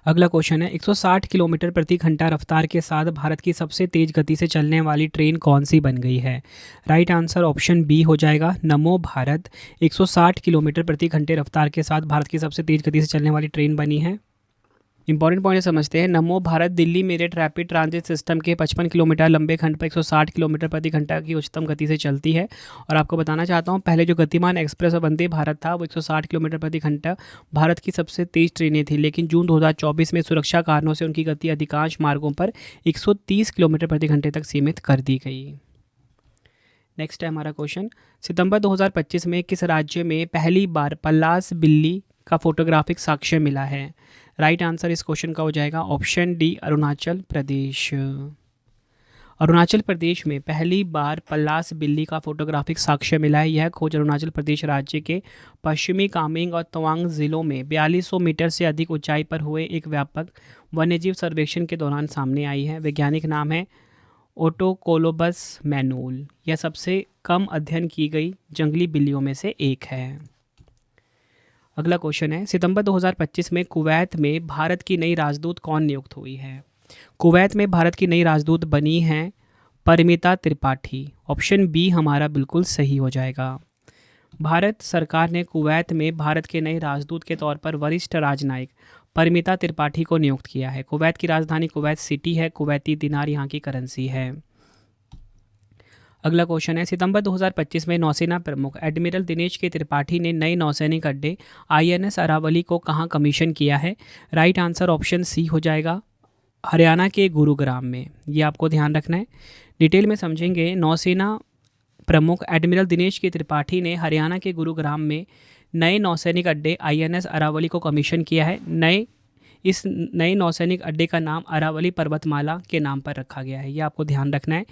अगला क्वेश्चन है, 160 किलोमीटर प्रति घंटा रफ्तार के साथ भारत की सबसे तेज गति से चलने वाली ट्रेन कौन सी बन गई है? राइट आंसर ऑप्शन बी हो जाएगा, नमो भारत। 160 किलोमीटर प्रति घंटे रफ्तार के साथ भारत की सबसे तेज गति से चलने वाली ट्रेन बनी है। इंपॉर्टेंट पॉइंट समझते हैं। नमो Bharat Delhi Meerut rapid transit system के 55 किलोमीटर लंबे खंड पर 160 किलोमीटर प्रति घंटा की उच्चतम गति से चलती है। और आपको बताना चाहता हूँ, पहले जो गतिमान एक्सप्रेस और वंदे भारत था वो 160 किलोमीटर प्रति घंटा भारत की सबसे तेज ट्रेनें थी, लेकिन जून 2024 में सुरक्षा कारणों से उनकी गति अधिकांश मार्गों पर 130 किलोमीटर प्रति घंटे तक सीमित कर दी गई। नेक्स्ट है हमारा क्वेश्चन, सितंबर 2025 में किस राज्य में पहली बार पल्लास बिल्ली का फोटोग्राफिक साक्ष्य मिला है? राइट आंसर इस क्वेश्चन का हो जाएगा ऑप्शन डी, अरुणाचल प्रदेश। अरुणाचल प्रदेश में पहली बार पल्लास बिल्ली का फोटोग्राफिक साक्ष्य मिला है। यह खोज अरुणाचल प्रदेश राज्य के पश्चिमी कामेंग और तवांग जिलों में 4200 मीटर से अधिक ऊंचाई पर हुए एक व्यापक वन्यजीव सर्वेक्षण के दौरान सामने आई है। वैज्ञानिक नाम है ओटोकोलोबस मैनूल। यह सबसे कम अध्ययन की गई जंगली बिल्लियों में से एक है। अगला क्वेश्चन है, सितंबर 2025 में कुवैत में भारत की नई राजदूत कौन नियुक्त हुई है? कुवैत में भारत की नई राजदूत बनी हैं परिमिता त्रिपाठी। ऑप्शन बी हमारा बिल्कुल सही हो जाएगा। भारत सरकार ने कुवैत में भारत के नए राजदूत के तौर पर वरिष्ठ राजनयिक परिमिता त्रिपाठी को नियुक्त किया है। कुवैत की राजधानी कुवैत सिटी है। कुवैती दिनार यहाँ की करेंसी है। अगला क्वेश्चन है, सितंबर 2025 में नौसेना प्रमुख एडमिरल दिनेश के त्रिपाठी ने नए नौसैनिक अड्डे INS अरावली को कहाँ कमीशन किया है? राइट आंसर ऑप्शन सी हो जाएगा, हरियाणा के गुरुग्राम में। ये आपको ध्यान रखना है। डिटेल में समझेंगे। नौसेना प्रमुख एडमिरल दिनेश के त्रिपाठी ने हरियाणा के गुरुग्राम में नए नौसैनिक अड्डे INS अरावली को कमीशन किया है। इस नए नौसैनिक अड्डे का नाम अरावली पर्वतमाला के नाम पर रखा गया है। ये आपको ध्यान रखना है।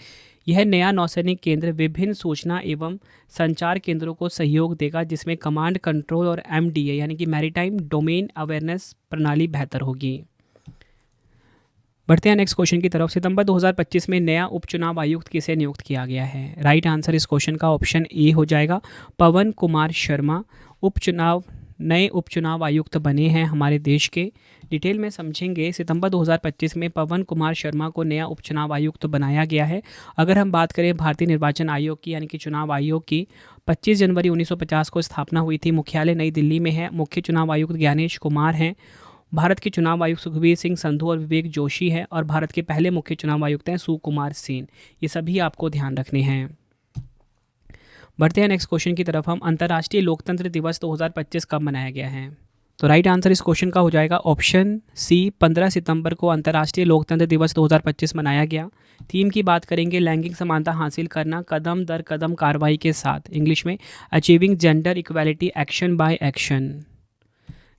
यह नया नौसैनिक केंद्र विभिन्न सूचना एवं संचार केंद्रों को सहयोग देगा, जिसमें कमांड कंट्रोल और MDA यानी कि मैरीटाइम डोमेन अवेयरनेस प्रणाली बेहतर होगी। बढ़ते हैं नेक्स्ट क्वेश्चन की तरफ। सितंबर 2025 में नया उपचुनाव आयुक्त किसे नियुक्त किया गया है? राइट आंसर इस क्वेश्चन का ऑप्शन ए हो जाएगा, पवन कुमार शर्मा नए उपचुनाव आयुक्त बने हैं हमारे देश के। डिटेल में समझेंगे। सितंबर 2025 में पवन कुमार शर्मा को नया उपचुनाव आयुक्त बनाया गया है। अगर हम बात करें भारतीय निर्वाचन आयोग की यानी कि चुनाव आयोग की, 25 जनवरी 1950 को स्थापना हुई थी। मुख्यालय नई दिल्ली में है। मुख्य चुनाव आयुक्त ज्ञानेश कुमार हैं। भारत के चुनाव आयुक्त सुखबीर सिंह संधू और विवेक जोशी हैं। और भारत के पहले मुख्य चुनाव आयुक्त हैं सुकुमार सेन। ये सभी आपको ध्यान रखने हैं। बढ़ते हैं नेक्स्ट क्वेश्चन की तरफ हम। अंतर्राष्ट्रीय लोकतंत्र दिवस 2025 कब मनाया गया है? तो राइट आंसर इस क्वेश्चन का हो जाएगा ऑप्शन सी, 15 सितंबर को अंतर्राष्ट्रीय लोकतंत्र दिवस 2025 मनाया गया। थीम की बात करेंगे, लैंगिक समानता हासिल करना कदम दर कदम कार्रवाई के साथ। इंग्लिश में achieving gender equality action by action.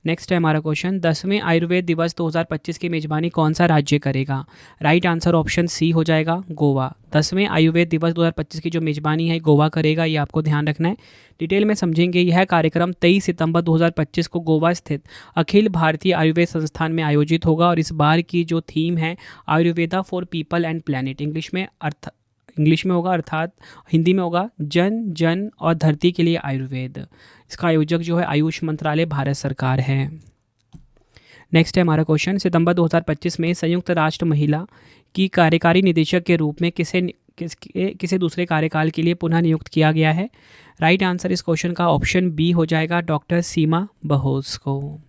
Next है हमारा क्वेश्चन, 10वें आयुर्वेद दिवस 2025 की मेजबानी कौन सा राज्य करेगा? राइट आंसर ऑप्शन सी हो जाएगा, गोवा। 10वें आयुर्वेद दिवस 2025 की जो मेजबानी है गोवा करेगा। ये आपको ध्यान रखना है। डिटेल में समझेंगे। यह कार्यक्रम 23 सितंबर 2025 को गोवा स्थित अखिल भारतीय आयुर्वेद संस्थान में आयोजित होगा। और इस बार की जो थीम है Ayurveda for people and planet. English में होगा, अर्थात हिंदी में होगा जन जन और धरती के लिए आयुर्वेद। इसका आयोजक जो है आयुष मंत्रालय भारत सरकार है। नेक्स्ट है हमारा क्वेश्चन, सितंबर 2025 में संयुक्त राष्ट्र महिला की कार्यकारी निदेशक के रूप में किसे दूसरे कार्यकाल के लिए पुनः नियुक्त किया गया है? राइट आंसर इस क्वेश्चन का ऑप्शन बी हो जाएगा, डॉक्टर सीमा बहोस को।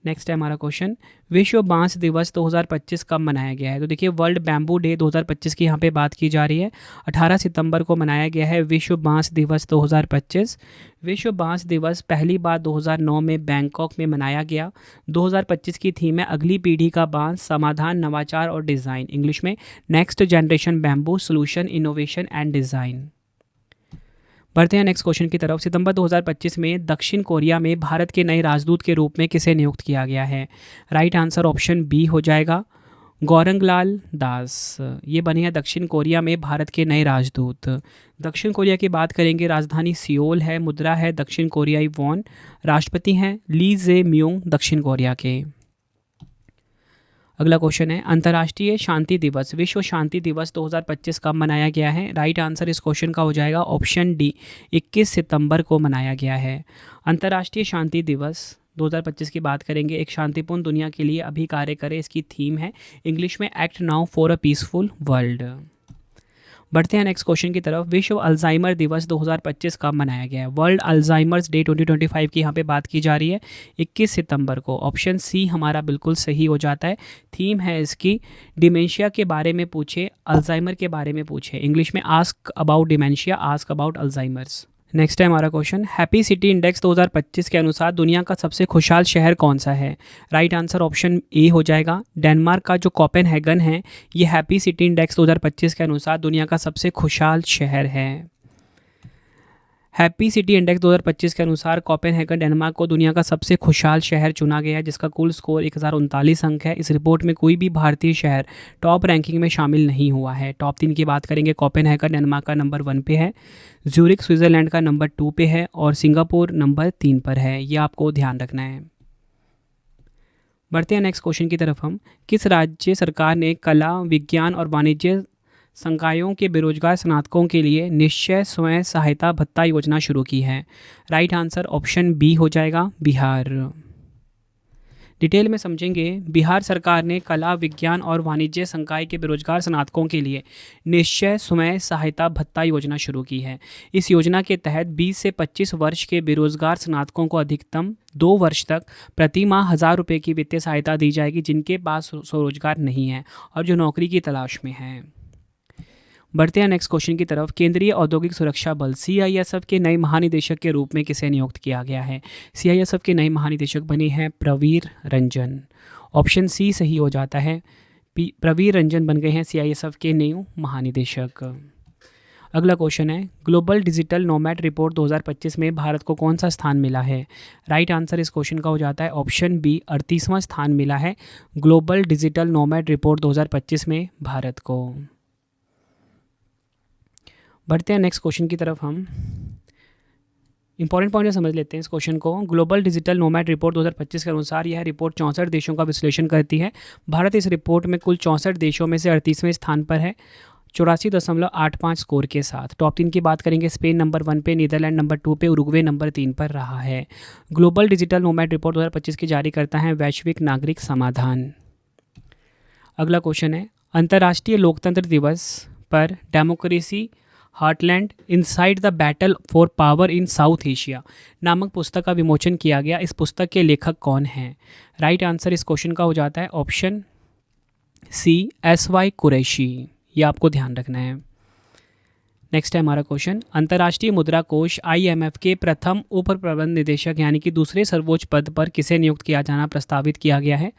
नेक्स्ट है हमारा क्वेश्चन, विश्व बांस दिवस 2025 कब मनाया गया है? तो देखिए, वर्ल्ड बैम्बू डे 2025 की यहाँ पे बात की जा रही है। 18 सितंबर को मनाया गया है विश्व बांस दिवस 2025। विश्व बांस दिवस पहली बार 2009 में बैंकॉक में मनाया गया। 2025 की थीम है अगली पीढ़ी का बांस, समाधान, नवाचार और डिज़ाइन। इंग्लिश में next generation bamboo solution, innovation and design. बढ़ते हैं नेक्स्ट क्वेश्चन की तरफ। सितंबर 2025 में दक्षिण कोरिया में भारत के नए राजदूत के रूप में किसे नियुक्त किया गया है? राइट आंसर ऑप्शन बी हो जाएगा, गौरंगलाल दास। ये बने हैं दक्षिण कोरिया में भारत के नए राजदूत। दक्षिण कोरिया की बात करेंगे, राजधानी सियोल है, मुद्रा है दक्षिण कोरियाई वॉन, राष्ट्रपति हैं ली जे म्यूंग दक्षिण कोरिया के। अगला क्वेश्चन है, अंतर्राष्ट्रीय शांति दिवस विश्व शांति दिवस 2025 कब मनाया गया है? राइट आंसर इस क्वेश्चन का हो जाएगा ऑप्शन डी, 21 सितंबर को मनाया गया है। अंतर्राष्ट्रीय शांति दिवस 2025 की बात करेंगे, एक शांतिपूर्ण दुनिया के लिए अभी कार्य करें, इसकी थीम है। इंग्लिश में act now for a peaceful world. बढ़ते हैं नेक्स्ट क्वेश्चन की तरफ। विश्व अल्जाइमर दिवस 2025 कब मनाया गया है? वर्ल्ड अल्जाइमर्स डे 2025 की यहाँ पे बात की जा रही है 21 सितंबर को। ऑप्शन सी हमारा बिल्कुल सही हो जाता है। थीम है इसकी डिमेंशिया के बारे में पूछे, अल्जाइमर के बारे में पूछे। इंग्लिश में ask about dementia, ask about Alzheimer's. Next है हमारा क्वेश्चन, हैप्पी सिटी इंडेक्स 2025 के अनुसार दुनिया का सबसे खुशहाल शहर कौन सा है? राइट आंसर ऑप्शन ए हो जाएगा। डेनमार्क का जो कोपेनहेगन है ये हैप्पी सिटी इंडेक्स 2025 के अनुसार दुनिया का सबसे खुशहाल शहर है। हैप्पी सिटी इंडेक्स 2025 के अनुसार कोपेनहेगन डेनमार्क को दुनिया का सबसे खुशहाल शहर चुना गया है, जिसका कुल स्कोर 1039 अंक है। इस रिपोर्ट में कोई भी भारतीय शहर टॉप रैंकिंग में शामिल नहीं हुआ है। टॉप 3 की बात करेंगे, कोपेनहेगन डेनमार्क का नंबर 1 पे है, ज्यूरिख स्विट्ज़रलैंड का नंबर 2 पे है और सिंगापुर नंबर 3 पर है। ये आपको ध्यान रखना है। बढ़ते हैं नेक्स्ट क्वेश्चन की तरफ हम। किस राज्य सरकार ने कला, विज्ञान और वाणिज्य संकायों के बेरोजगार स्नातकों के लिए निश्चय स्वयं सहायता भत्ता योजना शुरू की है? राइट आंसर ऑप्शन बी हो जाएगा, बिहार। डिटेल में समझेंगे। बिहार सरकार ने कला, विज्ञान और वाणिज्य संकाय के बेरोजगार स्नातकों के लिए निश्चय स्वयं सहायता भत्ता योजना शुरू की है। इस योजना के तहत 20 से 25 वर्ष के बेरोजगार स्नातकों को अधिकतम 2 वर्ष तक प्रति माह 1000 रुपये की वित्तीय सहायता दी जाएगी, जिनके पास स्वरोजगार नहीं है और जो नौकरी की तलाश में हैं। बढ़ते हैं नेक्स्ट क्वेश्चन की तरफ। केंद्रीय औद्योगिक सुरक्षा बल सीआईएसएफ के नए महानिदेशक के रूप में किसे नियुक्त किया गया है? सीआईएसएफ के नए महानिदेशक बने हैं प्रवीर रंजन। ऑप्शन सी सही हो जाता है। प्रवीर रंजन बन गए हैं सीआईएसएफ के नए महानिदेशक। अगला क्वेश्चन है, ग्लोबल डिजिटल नोमैड रिपोर्ट 2025 में भारत को कौन सा स्थान मिला है? राइट आंसर इस क्वेश्चन का हो जाता है ऑप्शन बी, 38वां स्थान मिला है ग्लोबल डिजिटल नोमैड रिपोर्ट 2025 में भारत को। बढ़ते हैं नेक्स्ट क्वेश्चन की तरफ हम। इंपॉर्टेंट पॉइंट समझ लेते हैं इस क्वेश्चन को। ग्लोबल डिजिटल नोमैड रिपोर्ट 2025 के अनुसार यह रिपोर्ट 64 देशों का विश्लेषण करती है। भारत इस रिपोर्ट में कुल 64 देशों में से 38वें स्थान पर है 84.85 स्कोर के साथ। टॉप 3 की बात करेंगे, स्पेन नंबर 1 पे, नीदरलैंड नंबर 2 पे, उरुग्वे नंबर 3 पर रहा है। ग्लोबल डिजिटल नोमैड रिपोर्ट 2025 की जारी करता है वैश्विक नागरिक समाधान। अगला क्वेश्चन है, अंतर्राष्ट्रीय लोकतंत्र दिवस पर democracy heartland inside the battle for power in south Asia नामक पुस्तक का विमोचन किया गया। इस पुस्तक के लेखक कौन हैं? राइट आंसर इस क्वेश्चन का हो जाता है ऑप्शन सी, SY कुरैशी। ये आपको ध्यान रखना है। नेक्स्ट है हमारा क्वेश्चन, अंतर्राष्ट्रीय मुद्रा कोष IMF के प्रथम उप प्रबंध निदेशक यानी कि दूसरे सर्वोच्च पद पर किसे नियुक्त किया जाना प्रस्तावित किया गया है?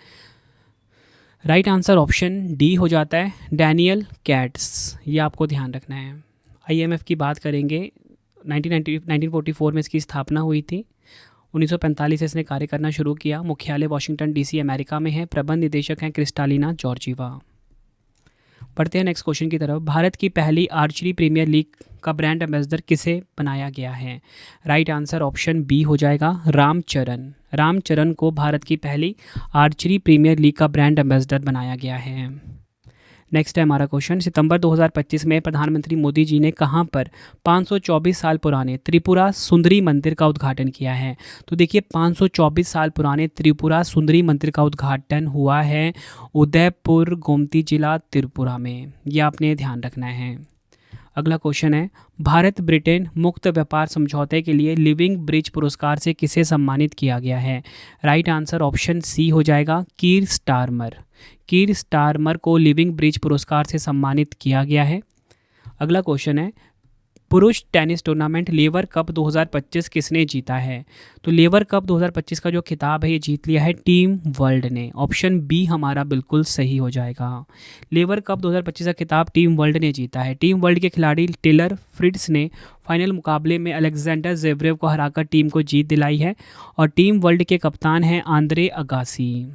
राइट आंसर ऑप्शन डी हो जाता है, डैनियल कैट्स। ये आपको ध्यान रखना है। IMF की बात करेंगे, 1944 में इसकी स्थापना हुई थी। 1945 से इसने कार्य करना शुरू किया। मुख्यालय वाशिंगटन DC अमेरिका में है। प्रबंध निदेशक हैं क्रिस्टालिना जॉर्जीवा। बढ़ते हैं नेक्स्ट क्वेश्चन की तरफ। भारत की पहली आर्चरी प्रीमियर लीग का ब्रांड एम्बेसडर किसे बनाया गया है? राइट आंसर ऑप्शन बी हो जाएगा, रामचरण। रामचरण को भारत की पहली आर्चरी प्रीमियर लीग का ब्रांड एम्बेसडर बनाया गया है। नेक्स्ट है हमारा क्वेश्चन, सितंबर 2025 में प्रधानमंत्री मोदी जी ने कहां पर 524 साल पुराने त्रिपुरा सुंदरी मंदिर का उद्घाटन किया है? तो देखिए 524 साल पुराने त्रिपुरा सुंदरी मंदिर का उद्घाटन हुआ है उदयपुर, गोमती जिला, त्रिपुरा में। ये आपने ध्यान रखना है। अगला क्वेश्चन है, भारत ब्रिटेन मुक्त व्यापार समझौते के लिए लिविंग ब्रिज पुरस्कार से किसे सम्मानित किया गया है? राइट आंसर ऑप्शन सी हो जाएगा, कीर स्टारमर। कीर स्टारमर को लिविंग ब्रिज पुरस्कार से सम्मानित किया गया है। अगला क्वेश्चन है, पुरुष टेनिस टूर्नामेंट लेवर कप 2025 किसने जीता है? तो लेवर कप 2025 का जो खिताब है ये जीत लिया है टीम वर्ल्ड ने। ऑप्शन बी हमारा बिल्कुल सही हो जाएगा। लेवर कप 2025 का खिताब टीम वर्ल्ड ने जीता है। टीम वर्ल्ड के खिलाड़ी टेलर फ्रिट्स ने फाइनल मुकाबले में अलेक्जेंडर जेवरेव को हराकर टीम को जीत दिलाई है और टीम वर्ल्ड के कप्तान हैं आंद्रे अगासी।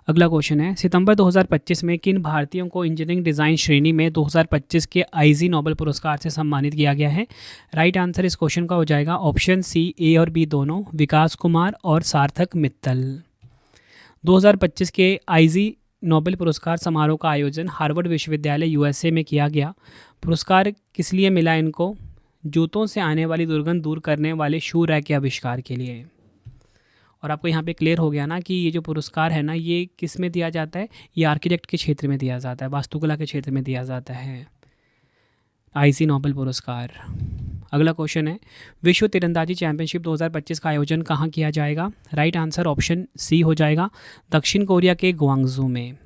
अगला क्वेश्चन है, सितंबर 2025 में किन भारतीयों को इंजीनियरिंग डिज़ाइन श्रेणी में 2025 के IG नोबेल पुरस्कार से सम्मानित किया गया है? राइट आंसर इस क्वेश्चन का हो जाएगा ऑप्शन सी, ए और बी दोनों, विकास कुमार और सार्थक मित्तल। 2025 के IG नोबेल पुरस्कार समारोह का आयोजन हार्वर्ड विश्वविद्यालय USA में किया गया। पुरस्कार किस लिए मिला इनको? जूतों से आने वाली दुर्गंध दूर करने वाले शू रैक के आविष्कार के लिए। और आपको यहाँ पे क्लियर हो गया ना कि ये जो पुरस्कार है ना, ये किस में दिया जाता है, ये आर्किटेक्ट के क्षेत्र में दिया जाता है, वास्तुकला के क्षेत्र में दिया जाता है, आईसी नोबेल पुरस्कार। अगला क्वेश्चन है, विश्व तीरंदाजी चैंपियनशिप 2025 का आयोजन कहाँ किया जाएगा? राइट आंसर ऑप्शन सी हो जाएगा, दक्षिण कोरिया के ग्वांगजू में।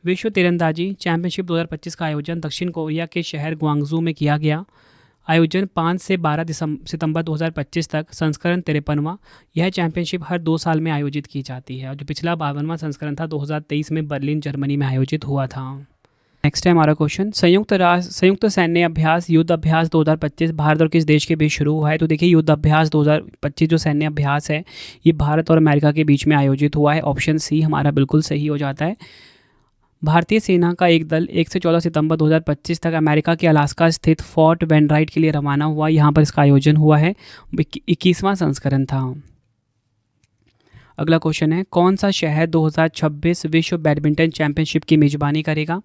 विश्व तीरंदाजी चैंपियनशिप 2025 का आयोजन दक्षिण कोरिया के शहर ग्वांगजू में किया गया। आयोजन 5 से 12 सितंबर 2025 तक, संस्करण 53वां। यह चैंपियनशिप हर 2 साल में आयोजित की जाती है और जो पिछला 52वां संस्करण था 2023 में बर्लिन जर्मनी में आयोजित हुआ था। नेक्स्ट है हमारा क्वेश्चन, संयुक्त सैन्य अभ्यास युद्ध अभ्यास 2025 भारत और किस देश के बीच शुरू हुआ है? तो देखिए, युद्ध अभ्यास 2025 जो सैन्य अभ्यास है ये भारत और अमेरिका के बीच में आयोजित हुआ है। ऑप्शन सी हमारा बिल्कुल सही हो जाता है। भारतीय सेना का एक दल 1 से 14 सितंबर 2025 तक अमेरिका के अलास्का स्थित फोर्ट वेनराइट के लिए रवाना हुआ। यहाँ पर इसका आयोजन हुआ है, 21वां संस्करण था। अगला क्वेश्चन है, कौन सा शहर 2026 विश्व बैडमिंटन चैंपियनशिप की मेजबानी करेगा?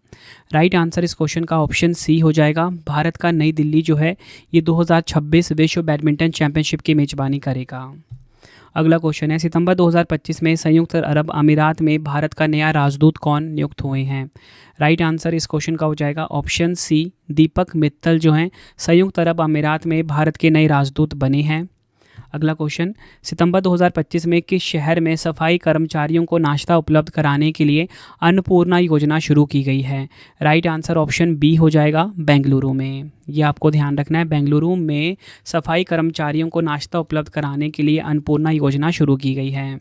राइट आंसर इस क्वेश्चन का ऑप्शन सी हो जाएगा, भारत का नई दिल्ली जो है ये 2026 विश्व बैडमिंटन चैंपियनशिप की मेजबानी करेगा। अगला क्वेश्चन है, सितंबर 2025 में संयुक्त अरब अमीरात में भारत का नया राजदूत कौन नियुक्त हुए हैं? राइट आंसर इस क्वेश्चन का हो जाएगा ऑप्शन सी, दीपक मित्तल जो हैं संयुक्त अरब अमीरात में भारत के नए राजदूत बने हैं। अगला क्वेश्चन, सितंबर 2025 में किस शहर में सफाई कर्मचारियों को नाश्ता उपलब्ध कराने के लिए अन्नपूर्णा योजना शुरू की गई है? राइट आंसर ऑप्शन बी हो जाएगा, बेंगलुरु में। ये आपको ध्यान रखना है, बेंगलुरु में सफाई कर्मचारियों को नाश्ता उपलब्ध कराने के लिए अन्नपूर्णा योजना शुरू की गई है।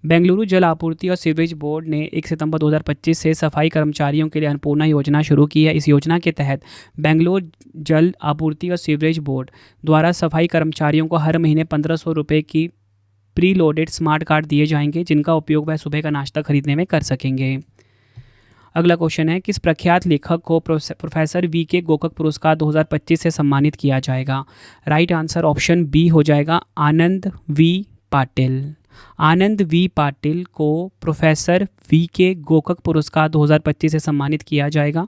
बेंगलुरु जल आपूर्ति और सीवरेज बोर्ड ने 1 सितंबर 2025 से सफाई कर्मचारियों के लिए अन्नपूर्णा योजना शुरू की है। इस योजना के तहत बेंगलुरु जल आपूर्ति और सीवरेज बोर्ड द्वारा सफाई कर्मचारियों को हर महीने 1500 रुपये की प्री लोडेड स्मार्ट कार्ड दिए जाएंगे, जिनका उपयोग वह सुबह का नाश्ता खरीदने में कर सकेंगे। अगला क्वेश्चन है, किस प्रख्यात लेखक को प्रोफेसर वी के गोकक पुरस्कार 2025 से सम्मानित किया जाएगा? राइट आंसर ऑप्शन बी हो जाएगा, आनंद वी पाटिल। आनंद वी पाटिल को प्रोफेसर वी के गोकक पुरस्कार 2025 से सम्मानित किया जाएगा।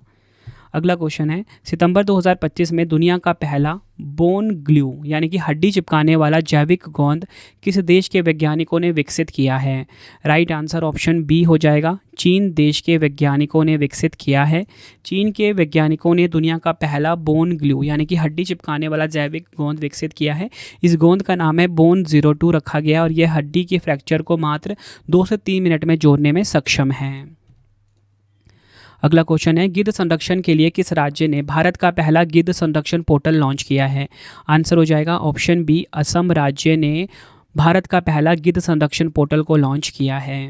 अगला क्वेश्चन है, सितंबर 2025 में दुनिया का पहला बोन ग्लू यानी कि हड्डी चिपकाने वाला जैविक गोंद किस देश के वैज्ञानिकों ने विकसित किया है? राइट आंसर ऑप्शन बी हो जाएगा, चीन देश के वैज्ञानिकों ने विकसित किया है। चीन के वैज्ञानिकों ने दुनिया का पहला बोन ग्लू यानी कि हड्डी चिपकाने वाला जैविक गोंद विकसित किया है। इस गोंद का नाम है बोन 02 रखा गया और यह हड्डी के फ्रैक्चर को मात्र 2 से 3 मिनट में जोड़ने में सक्षम है। अगला क्वेश्चन है, गिद्ध संरक्षण के लिए किस राज्य ने भारत का पहला गिद्ध संरक्षण पोर्टल लॉन्च किया है? आंसर हो जाएगा ऑप्शन बी, असम राज्य ने भारत का पहला गिद्ध संरक्षण पोर्टल को लॉन्च किया है।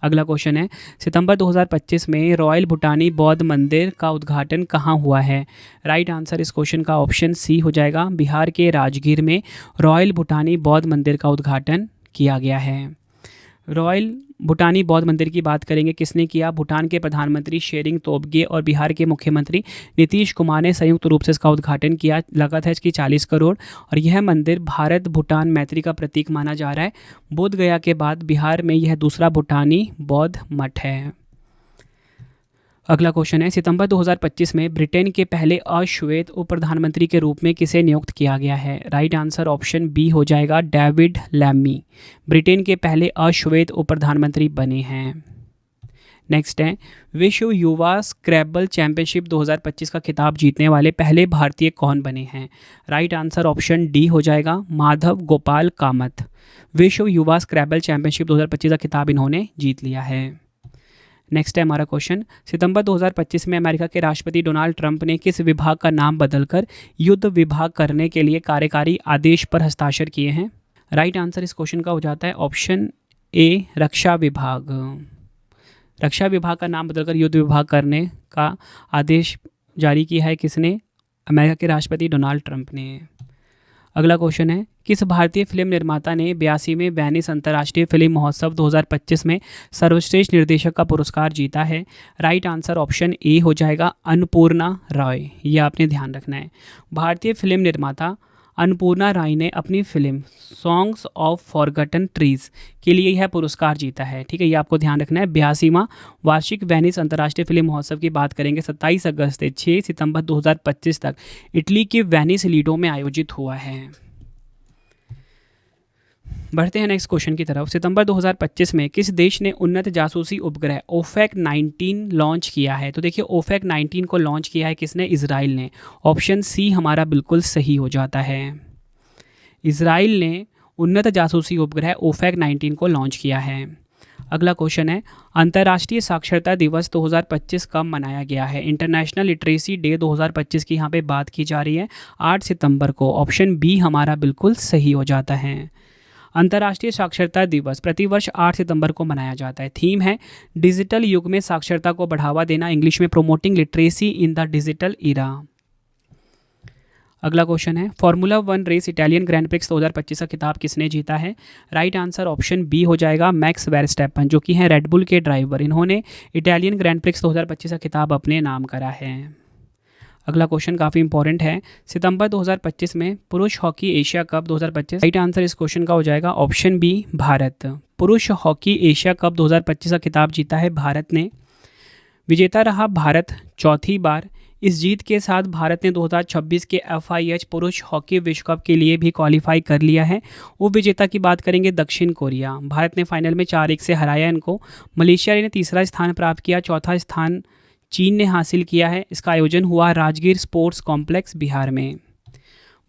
अगला क्वेश्चन है, सितंबर 2025 में रॉयल भूटानी बौद्ध मंदिर का उद्घाटन कहाँ हुआ है? राइट आंसर इस क्वेश्चन का ऑप्शन सी हो जाएगा, बिहार के राजगीर में रॉयल भूटानी बौद्ध मंदिर का उद्घाटन किया गया है। रॉयल भूटानी बौद्ध मंदिर की बात करेंगे, किसने किया? भूटान के प्रधानमंत्री शेरिंग तोब्गे और बिहार के मुख्यमंत्री नीतीश कुमार ने संयुक्त रूप से इसका उद्घाटन किया। लागत है इसकी 40 करोड़ और यह मंदिर भारत भूटान मैत्री का प्रतीक माना जा रहा है। बोध गया के बाद बिहार में यह दूसरा भूटानी बौद्ध मठ है। अगला क्वेश्चन है, सितंबर 2025 में ब्रिटेन के पहले अश्वेत उप प्रधानमंत्री के रूप में किसे नियुक्त किया गया है? राइट आंसर ऑप्शन बी हो जाएगा, डेविड लैमी ब्रिटेन के पहले अश्वेत उप प्रधानमंत्री बने हैं। नेक्स्ट है, विश्व युवा स्क्रैबल चैंपियनशिप 2025 का खिताब जीतने वाले पहले भारतीय कौन बने हैं? राइट आंसर ऑप्शन डी हो जाएगा, माधव गोपाल कामत। विश्व युवा स्क्रैबल चैंपियनशिप 2025 का खिताब इन्होंने जीत लिया है। नेक्स्ट है हमारा क्वेश्चन, सितंबर 2025 में अमेरिका के राष्ट्रपति डोनाल्ड ट्रंप ने किस विभाग का नाम बदलकर युद्ध विभाग करने के लिए कार्यकारी आदेश पर हस्ताक्षर किए हैं? राइट आंसर इस क्वेश्चन का हो जाता है ऑप्शन ए, रक्षा विभाग। रक्षा विभाग का नाम बदलकर युद्ध विभाग करने का आदेश जारी किया है किसने? अमेरिका के राष्ट्रपति डोनाल्ड ट्रंप ने। अगला क्वेश्चन है, किस भारतीय फिल्म निर्माता ने 82वें वेनिस अंतर्राष्ट्रीय फिल्म महोत्सव 2025 में सर्वश्रेष्ठ निर्देशक का पुरस्कार जीता है? राइट आंसर ऑप्शन ए हो जाएगा, अन्नपूर्णा रॉय। ये आपने ध्यान रखना है। भारतीय फिल्म निर्माता अन्नपूर्णा राय ने अपनी film songs of forgotten trees के लिए यह पुरस्कार जीता है। ठीक है, ये आपको ध्यान रखना है। 82वां वार्षिक वेनिस अंतर्राष्ट्रीय फिल्म महोत्सव की बात करेंगे, 27 अगस्त से 6 सितंबर 2025 तक इटली के वेनिस लीडो में आयोजित हुआ है। बढ़ते हैं नेक्स्ट क्वेश्चन की तरफ। सितंबर 2025 में किस देश ने उन्नत जासूसी उपग्रह ओफेक 19 लॉन्च किया है? तो देखिए ओफेक 19 को लॉन्च किया है किसने? इजराइल ने। ऑप्शन सी हमारा बिल्कुल सही हो जाता है। इजराइल ने उन्नत जासूसी उपग्रह ओफेक 19 को लॉन्च किया है। अगला क्वेश्चन है, अंतर्राष्ट्रीय साक्षरता दिवस 2025 कब मनाया गया है? इंटरनेशनल लिटरेसी डे 2025 की यहाँ पे बात की जा रही है 8 सितंबर को। ऑप्शन बी हमारा बिल्कुल सही हो जाता है। अंतर्राष्ट्रीय साक्षरता दिवस प्रतिवर्ष 8 सितंबर को मनाया जाता है। थीम है डिजिटल युग में साक्षरता को बढ़ावा देना, इंग्लिश में promoting literacy in the digital era. अगला क्वेश्चन है, formula 1 race Italian grand prix 2025 का खिताब किसने जीता है? राइट आंसर ऑप्शन बी हो जाएगा मैक्स वेरस्टैपन, जो कि हैं रेडबुल के ड्राइवर। इन्होंने इटालियन ग्रैंड प्रिक्स 2025 का खिताब अपने नाम करा है। अगला क्वेश्चन काफ़ी इंपॉर्टेंट है, सितंबर 2025 में पुरुष hockey Asia cup 2025। Right answer इस क्वेश्चन का हो जाएगा ऑप्शन बी भारत। पुरुष हॉकी एशिया कप 2025 का खिताब जीता है भारत ने। विजेता रहा भारत चौथी बार। इस जीत के साथ भारत ने 2026 के FIH पुरुष हॉकी विश्व कप के लिए भी क्वालिफाई कर लिया है। उप विजेता की बात करेंगे दक्षिण कोरिया। भारत ने फाइनल में 4-1 से हराया इनको। मलेशिया ने तीसरा स्थान प्राप्त किया, चौथा स्थान चीन ने हासिल किया है। इसका आयोजन हुआ राजगीर स्पोर्ट्स कॉम्प्लेक्स बिहार में।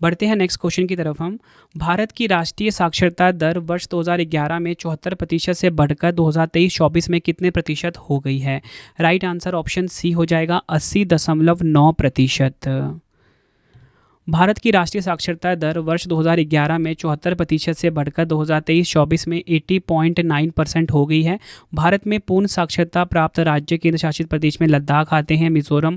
बढ़ते हैं नेक्स्ट क्वेश्चन की तरफ हम। भारत की राष्ट्रीय साक्षरता दर वर्ष 2011 में 74% से बढ़कर 2023-24 में कितने प्रतिशत हो गई है? राइट आंसर ऑप्शन सी हो जाएगा 80.9%। भारत की राष्ट्रीय साक्षरता दर वर्ष 2011 में 74% से बढ़कर 2023-24 में 80.9% हो गई है। भारत में पूर्ण साक्षरता प्राप्त राज्य केंद्र शासित प्रदेश में लद्दाख आते हैं, मिजोरम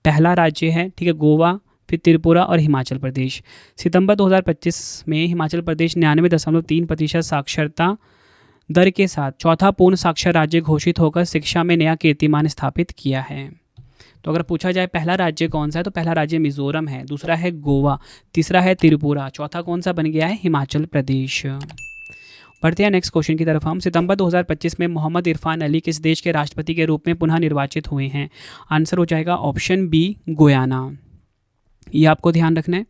पहला राज्य है, ठीक है, गोवा, फिर त्रिपुरा और हिमाचल प्रदेश। सितंबर 2025 में हिमाचल प्रदेश 99.3% साक्षरता दर के साथ चौथा पूर्ण साक्षर राज्य घोषित होकर शिक्षा में नया कीर्तिमान स्थापित किया है। तो अगर पूछा जाए पहला राज्य कौन सा है, तो पहला राज्य मिजोरम है, दूसरा है गोवा, तीसरा है त्रिपुरा, चौथा कौन सा बन गया है? हिमाचल प्रदेश। बढ़ते हैं नेक्स्ट क्वेश्चन की तरफ हम। सितंबर 2025 में मोहम्मद इरफान अली किस देश के राष्ट्रपति के रूप में पुनः निर्वाचित हुए हैं? आंसर हो जाएगा ऑप्शन बी गुयाना। ये आपको ध्यान रखना है।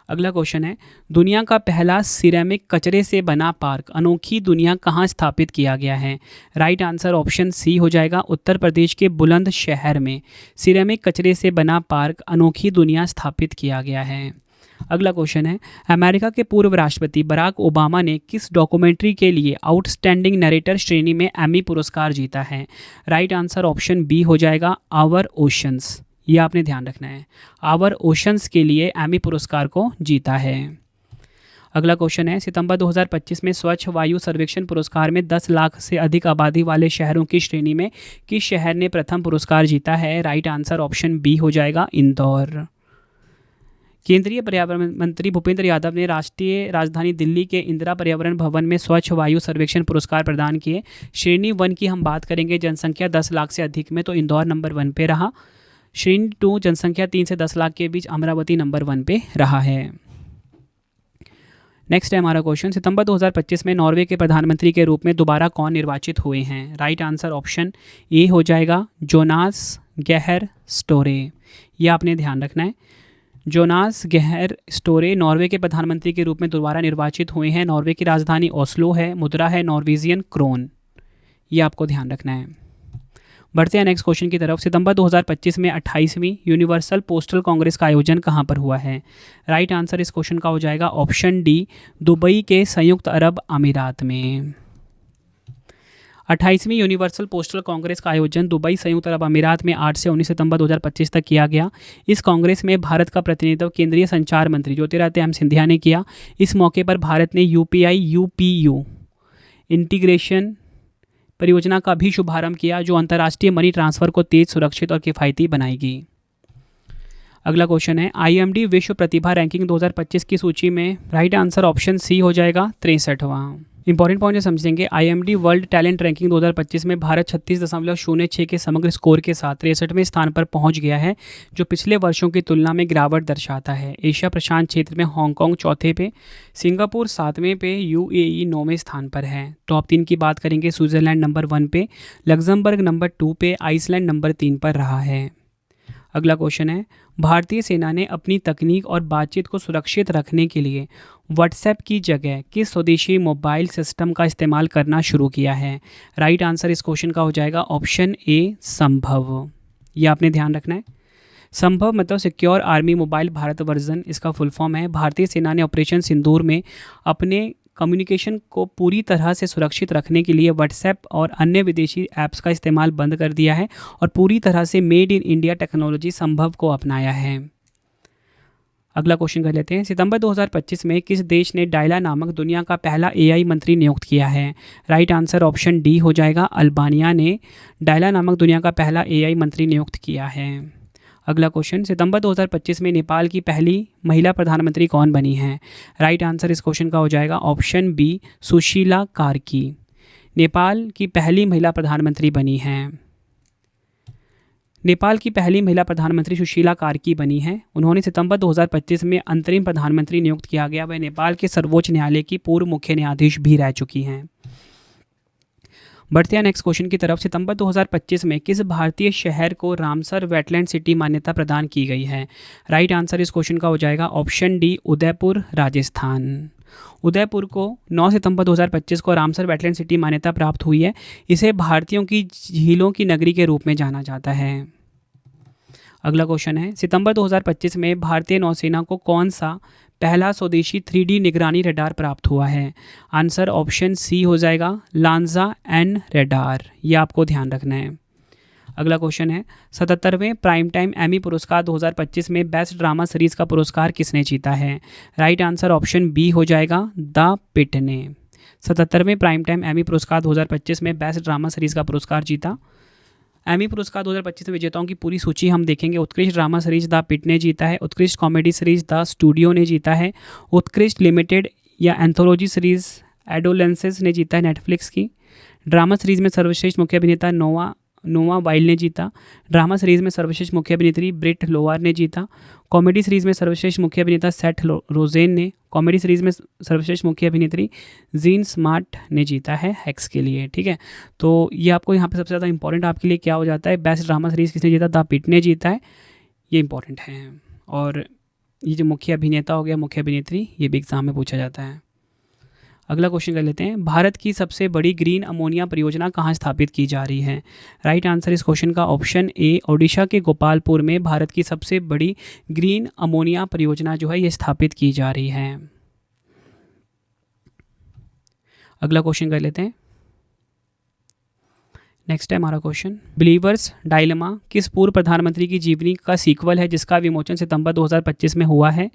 अगला क्वेश्चन है, दुनिया का पहला सिरेमिक कचरे से बना पार्क अनोखी दुनिया कहाँ स्थापित किया गया है? राइट आंसर ऑप्शन सी हो जाएगा उत्तर प्रदेश के बुलंदशहर में सिरेमिक कचरे से बना पार्क अनोखी दुनिया स्थापित किया गया है। अगला क्वेश्चन है, अमेरिका के पूर्व राष्ट्रपति बराक ओबामा ने किस डॉक्यूमेंट्री के लिए आउटस्टैंडिंग नरेटर श्रेणी में एमी पुरस्कार जीता है? राइट आंसर ऑप्शन बी हो जाएगा आवर ओशंस। ये आपने ध्यान रखना है, आवर ओशंस के लिए एमी पुरस्कार को जीता है। अगला क्वेश्चन है, सितंबर 2025 में स्वच्छ वायु सर्वेक्षण पुरस्कार में 10 लाख से अधिक आबादी वाले शहरों की श्रेणी में किस शहर ने प्रथम पुरस्कार जीता है? राइट आंसर ऑप्शन बी हो जाएगा इंदौर। केंद्रीय पर्यावरण मंत्री भूपेंद्र यादव ने राष्ट्रीय राजधानी दिल्ली के इंदिरा पर्यावरण भवन में स्वच्छ वायु सर्वेक्षण पुरस्कार प्रदान किए। श्रेणी 1 की हम बात करेंगे, जनसंख्या 10 लाख से अधिक में, तो इंदौर नंबर 1 पे रहा। श्रेणी 2 जनसंख्या 3 से 10 लाख के बीच अमरावती नंबर 1 पे रहा है। नेक्स्ट है हमारा क्वेश्चन, सितंबर 2025 में नॉर्वे के प्रधानमंत्री के रूप में दोबारा कौन निर्वाचित हुए हैं? राइट आंसर ऑप्शन ए हो जाएगा जोनास गेहर स्टोरे। ये आपने ध्यान रखना है, जोनास गेहर स्टोरे नॉर्वे के प्रधानमंत्री के रूप में दोबारा निर्वाचित हुए हैं। नॉर्वे की राजधानी ओस्लो है, मुद्रा है नॉर्वेजियन क्रोन। ये आपको ध्यान रखना है। बढ़ते हैं नेक्स्ट क्वेश्चन की तरफ। सितंबर 2025 में 28वीं यूनिवर्सल पोस्टल कांग्रेस का आयोजन कहाँ पर हुआ है? राइट आंसर इस क्वेश्चन का हो जाएगा ऑप्शन डी दुबई के संयुक्त अरब अमीरात में। 28वीं यूनिवर्सल पोस्टल कांग्रेस का आयोजन दुबई संयुक्त अरब अमीरात में 8 से 19 सितंबर 2025 तक किया गया। इस कांग्रेस में भारत का प्रतिनिधित्व केंद्रीय संचार मंत्री ज्योतिरादित्य सिंधिया ने किया। इस मौके पर भारत ने UPI इंटीग्रेशन परियोजना का भी शुभारंभ किया, जो अंतर्राष्ट्रीय मनी ट्रांसफर को तेज, सुरक्षित और किफ़ायती बनाएगी। अगला क्वेश्चन है, IMD विश्व प्रतिभा रैंकिंग 2025 की सूची में राइट आंसर ऑप्शन सी हो जाएगा 63वां। इंपॉर्टेंट पॉइंट समझेंगे, IMD वर्ल्ड टैलेंट रैंकिंग 2025 में भारत 36.06 के समग्र स्कोर के साथ 63वें स्थान पर पहुंच गया है, जो पिछले वर्षों की तुलना में गिरावट दर्शाता है। एशिया प्रशांत क्षेत्र में हांगकांग चौथे पे, सिंगापुर 7वें पे, UAE 9वें स्थान पर है। टॉप 3 की बात करेंगे, स्विट्जरलैंड नंबर 1 पे, लग्जमबर्ग नंबर 2 पे, आइसलैंड नंबर 3 पर रहा है। अगला क्वेश्चन है, भारतीय सेना ने अपनी तकनीक और बातचीत को सुरक्षित रखने के लिए व्हाट्सएप की जगह किस स्वदेशी मोबाइल सिस्टम का इस्तेमाल करना शुरू किया है? राइट आंसर इस क्वेश्चन का हो जाएगा ऑप्शन ए संभव। ये आपने ध्यान रखना है। संभव मतलब secure army mobile Bharat version, इसका फुल फॉर्म है। भारतीय सेना ने ऑपरेशन सिंदूर में अपने कम्युनिकेशन को पूरी तरह से सुरक्षित रखने के लिए व्हाट्सएप और अन्य विदेशी ऐप्स का इस्तेमाल बंद कर दिया है और पूरी तरह से मेड इन इंडिया टेक्नोलॉजी संभव को अपनाया है। अगला क्वेश्चन कर लेते हैं, सितंबर 2025 में किस देश ने डायला नामक दुनिया का पहला एआई मंत्री नियुक्त किया है? राइट आंसर ऑप्शन डी हो जाएगा, अल्बानिया ने डायला नामक दुनिया का पहला एआई मंत्री नियुक्त किया है। अगला क्वेश्चन, सितंबर 2025 में नेपाल की पहली महिला प्रधानमंत्री कौन बनी है? राइट आंसर इस क्वेश्चन का हो जाएगा ऑप्शन बी, सुशीला कार्की। नेपाल की पहली महिला प्रधानमंत्री बनी हैं। नेपाल की पहली महिला प्रधानमंत्री सुशीला कार्की बनी हैं। उन्होंने सितंबर 2025 में अंतरिम प्रधानमंत्री नियुक्त किया गया। वह नेपाल के सर्वोच्च न्यायालय की पूर्व मुख्य न्यायाधीश भी रह चुकी हैं। बढ़ते हैं नेक्स्ट क्वेश्चन की तरफ, सितंबर 2025 में किस भारतीय शहर को रामसर वेटलैंड सिटी मान्यता प्रदान की गई है? राइट आंसर इस क्वेश्चन का हो जाएगा ऑप्शन डी, उदयपुर, राजस्थान। उदयपुर को 9 सितंबर 2025 को रामसर वेटलैंड सिटी मान्यता प्राप्त हुई है। इसे भारतीयों की झीलों की नगरी के रूप में जाना जाता है। अगला क्वेश्चन है, सितंबर 2025 में भारतीय नौसेना को कौन सा पहला स्वदेशी 3D निगरानी रडार प्राप्त हुआ है? आंसर ऑप्शन सी हो जाएगा, लांजा एन रडार। ये आपको ध्यान रखना है। अगला क्वेश्चन है, 77वें प्राइम टाइम एमी पुरस्कार 2025 में बेस्ट ड्रामा सीरीज का पुरस्कार किसने जीता है? राइट आंसर ऑप्शन बी हो जाएगा, द पिट ने। 77वें प्राइम टाइम एमी पुरस्कार 2025 में बेस्ट ड्रामा सीरीज का पुरस्कार जीता। एमी पुरस्कार 2025 में विजेताओं की पूरी सूची हम देखेंगे। उत्कृष्ट ड्रामा सीरीज द पिट ने जीता है। उत्कृष्ट कॉमेडी सीरीज द स्टूडियो ने जीता है। उत्कृष्ट लिमिटेड या एंथोलॉजी सीरीज एडोलेंसेस ने जीता है नेटफ्लिक्स की। ड्रामा सीरीज में सर्वश्रेष्ठ मुख्य अभिनेता नोवा वाइल्ड ने जीता। ड्रामा सीरीज में सर्वश्रेष्ठ मुख्य अभिनेत्री ब्रिट लोवार ने जीता। कॉमेडी सीरीज में सर्वश्रेष्ठ मुख्य अभिनेता सेथ रोजेन ने। कॉमेडी सीरीज में सर्वश्रेष्ठ मुख्य अभिनेत्री जीन स्मार्ट ने जीता है हैक्स के लिए। ठीक है, तो ये आपको यहाँ पे सबसे ज़्यादा इंपॉर्टेंट आपके लिए क्या हो जाता है, बेस्ट ड्रामा सीरीज किसने जीता? द पिट ने जीता है। ये इंपॉर्टेंट है। और ये जो मुख्य अभिनेता हो गया, मुख्य अभिनेत्री, ये भी एग्जाम में पूछा जाता है। अगला क्वेश्चन कर लेते हैं, भारत की सबसे बड़ी ग्रीन अमोनिया परियोजना कहाँ स्थापित की जा रही है? राइट आंसर इस क्वेश्चन का ऑप्शन ए, ओडिशा के गोपालपुर में भारत की सबसे बड़ी ग्रीन अमोनिया परियोजना जो है ये स्थापित की जा रही है। अगला क्वेश्चन कर लेते हैं, नेक्स्ट है हमारा क्वेश्चन, बिलीवर्स डायलेमा किस पूर्व प्रधानमंत्री की जीवनी का सीक्वल है जिसका विमोचन सितंबर 2025 में हुआ है?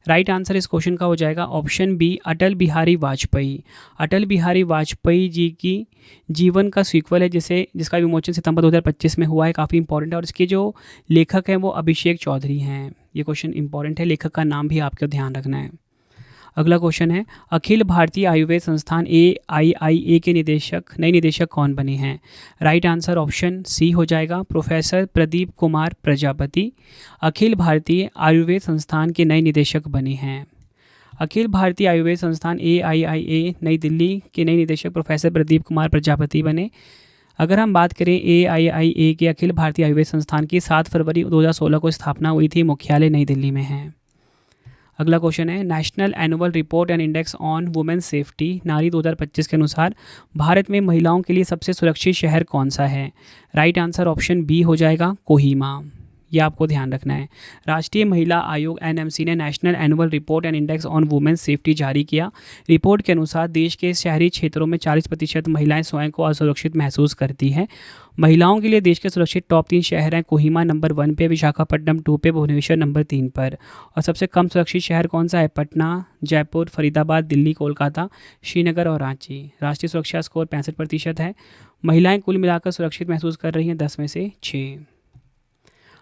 राइट आंसर इस क्वेश्चन का हो जाएगा ऑप्शन बी, अटल बिहारी वाजपेयी। अटल बिहारी वाजपेयी जी की जीवन का सीक्वल है जिसका विमोचन सितंबर 2025 में हुआ है। काफ़ी इंपॉर्टेंट है और इसके जो लेखक हैं वो अभिषेक चौधरी हैं। ये क्वेश्चन इंपॉर्टेंट है, लेखक का नाम भी आपको ध्यान रखना है। अगला क्वेश्चन है, अखिल भारतीय आयुर्वेद संस्थान AIIA के नए निदेशक कौन बने हैं? राइट आंसर ऑप्शन सी हो जाएगा, प्रोफेसर प्रदीप कुमार प्रजापति अखिल भारतीय आयुर्वेद संस्थान के नए निदेशक बने हैं। अखिल भारतीय आयुर्वेद संस्थान AIIA नई दिल्ली के नए निदेशक प्रोफेसर प्रदीप कुमार प्रजापति बने। अगर हम बात करें AIIA के अखिल भारतीय आयुर्वेद संस्थान की 7 फरवरी 2016 को स्थापना हुई थी। मुख्यालय नई दिल्ली में है। अगला क्वेश्चन है, national annual report and index on women safety नारी 2025 के अनुसार भारत में महिलाओं के लिए सबसे सुरक्षित शहर कौन सा है? राइट आंसर ऑप्शन बी हो जाएगा, कोहिमा। ये आपको ध्यान रखना है। राष्ट्रीय महिला आयोग NMC ने national annual report and index on women safety जारी किया। रिपोर्ट के अनुसार देश के शहरी क्षेत्रों में 40% महिलाएं स्वयं को असुरक्षित महसूस करती हैं। महिलाओं के लिए देश के सुरक्षित टॉप 3 शहर हैं। कोहिमा नंबर 1 पे, विशाखापट्टनम 2 पे, भुवनेश्वर नंबर 3 पर। और सबसे कम सुरक्षित शहर कौन सा है? पटना, जयपुर, फरीदाबाद, दिल्ली, कोलकाता, श्रीनगर और रांची। राष्ट्रीय सुरक्षा स्कोर 65% है। महिलाएं कुल मिलाकर सुरक्षित महसूस कर रही हैं 10 में से 6।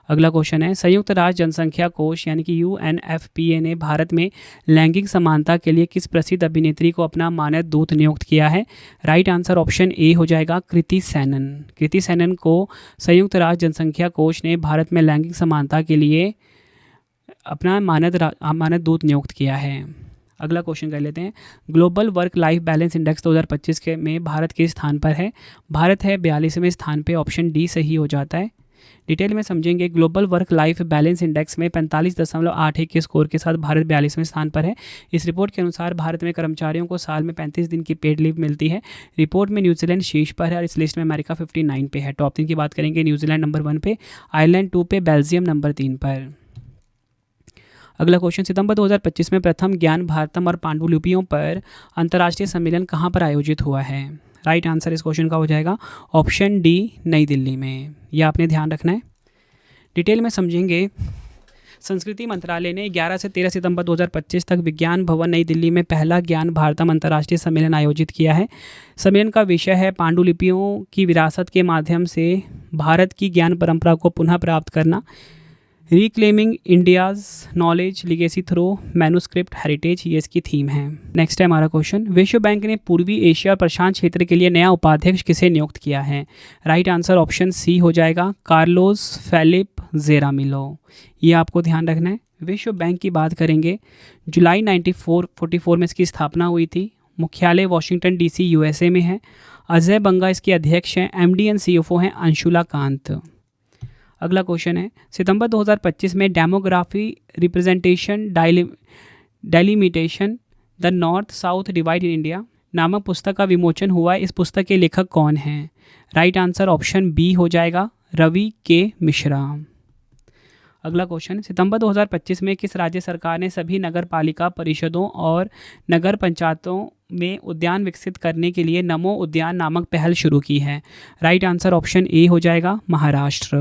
अगला क्वेश्चन है, संयुक्त राष्ट्र जनसंख्या कोष यानी कि UNFPA ने भारत में लैंगिक समानता के लिए किस प्रसिद्ध अभिनेत्री को अपना मानद दूत नियुक्त किया है? राइट आंसर ऑप्शन ए हो जाएगा, कृति सैनन। कृति सैनन को संयुक्त राष्ट्र जनसंख्या कोष ने भारत में लैंगिक समानता के लिए अपना मानद दूत नियुक्त किया है। अगला क्वेश्चन कर लेते हैं, global work life balance index 2025 में भारत किस स्थान पर है? भारत है 42वें स्थान पे, ऑप्शन डी सही हो जाता है। डिटेल में समझेंगे। Global work life balance index में 45.81 के स्कोर के साथ भारत 42वें स्थान पर है। इस रिपोर्ट के अनुसार भारत में कर्मचारियों को साल में 35 दिन की पेड लीव मिलती है। रिपोर्ट में न्यूजीलैंड शीर्ष पर है और इस लिस्ट में अमेरिका 59 पे है। टॉप 3 की बात करेंगे, न्यूजीलैंड नंबर 1 पे, आयरलैंड 2 पे, बेल्जियम नंबर 3 पर। अगला क्वेश्चन, सितंबर 2025 में प्रथम ज्ञान भारतम और पांडुलिपियों पर अंतर्राष्ट्रीय सम्मेलन कहाँ पर आयोजित हुआ है? राइट आंसर इस क्वेश्चन का हो जाएगा ऑप्शन डी, नई दिल्ली में। यह आपने ध्यान रखना है। डिटेल में समझेंगे। संस्कृति मंत्रालय ने 11 से 13 सितंबर 2025 तक विज्ञान भवन नई दिल्ली में पहला ज्ञान भारतम अंतर्राष्ट्रीय सम्मेलन आयोजित किया है। सम्मेलन का विषय है पांडुलिपियों की विरासत के माध्यम से भारत की ज्ञान परंपरा को पुनः प्राप्त करना, reclaiming India's knowledge legacy through manuscript heritage, ये इसकी थीम है। नेक्स्ट है हमारा क्वेश्चन, विश्व बैंक ने पूर्वी एशिया और प्रशांत क्षेत्र के लिए नया उपाध्यक्ष किसे नियुक्त किया है? राइट आंसर ऑप्शन सी हो जाएगा कार्लोस फेलिप जेरामिलो। ये आपको ध्यान रखना है। विश्व बैंक की बात करेंगे, जुलाई 1944 में इसकी स्थापना हुई थी। मुख्यालय वॉशिंगटन DC USA में है। अजय बंगा इसके अध्यक्ष हैं। MD एंड CFO हैं अंशुला कांत। अगला क्वेश्चन है, सितंबर 2025 में demography representation delimitation the north south divide in India नामक पुस्तक का विमोचन हुआ है। इस पुस्तक के लेखक कौन हैं? राइट आंसर ऑप्शन बी हो जाएगा रवि के मिश्रा। अगला क्वेश्चन, सितंबर 2025 में किस राज्य सरकार ने सभी नगर पालिका परिषदों और नगर पंचायतों में उद्यान विकसित करने के लिए नमो उद्यान नामक पहल शुरू की है? राइट आंसर ऑप्शन ए हो जाएगा महाराष्ट्र।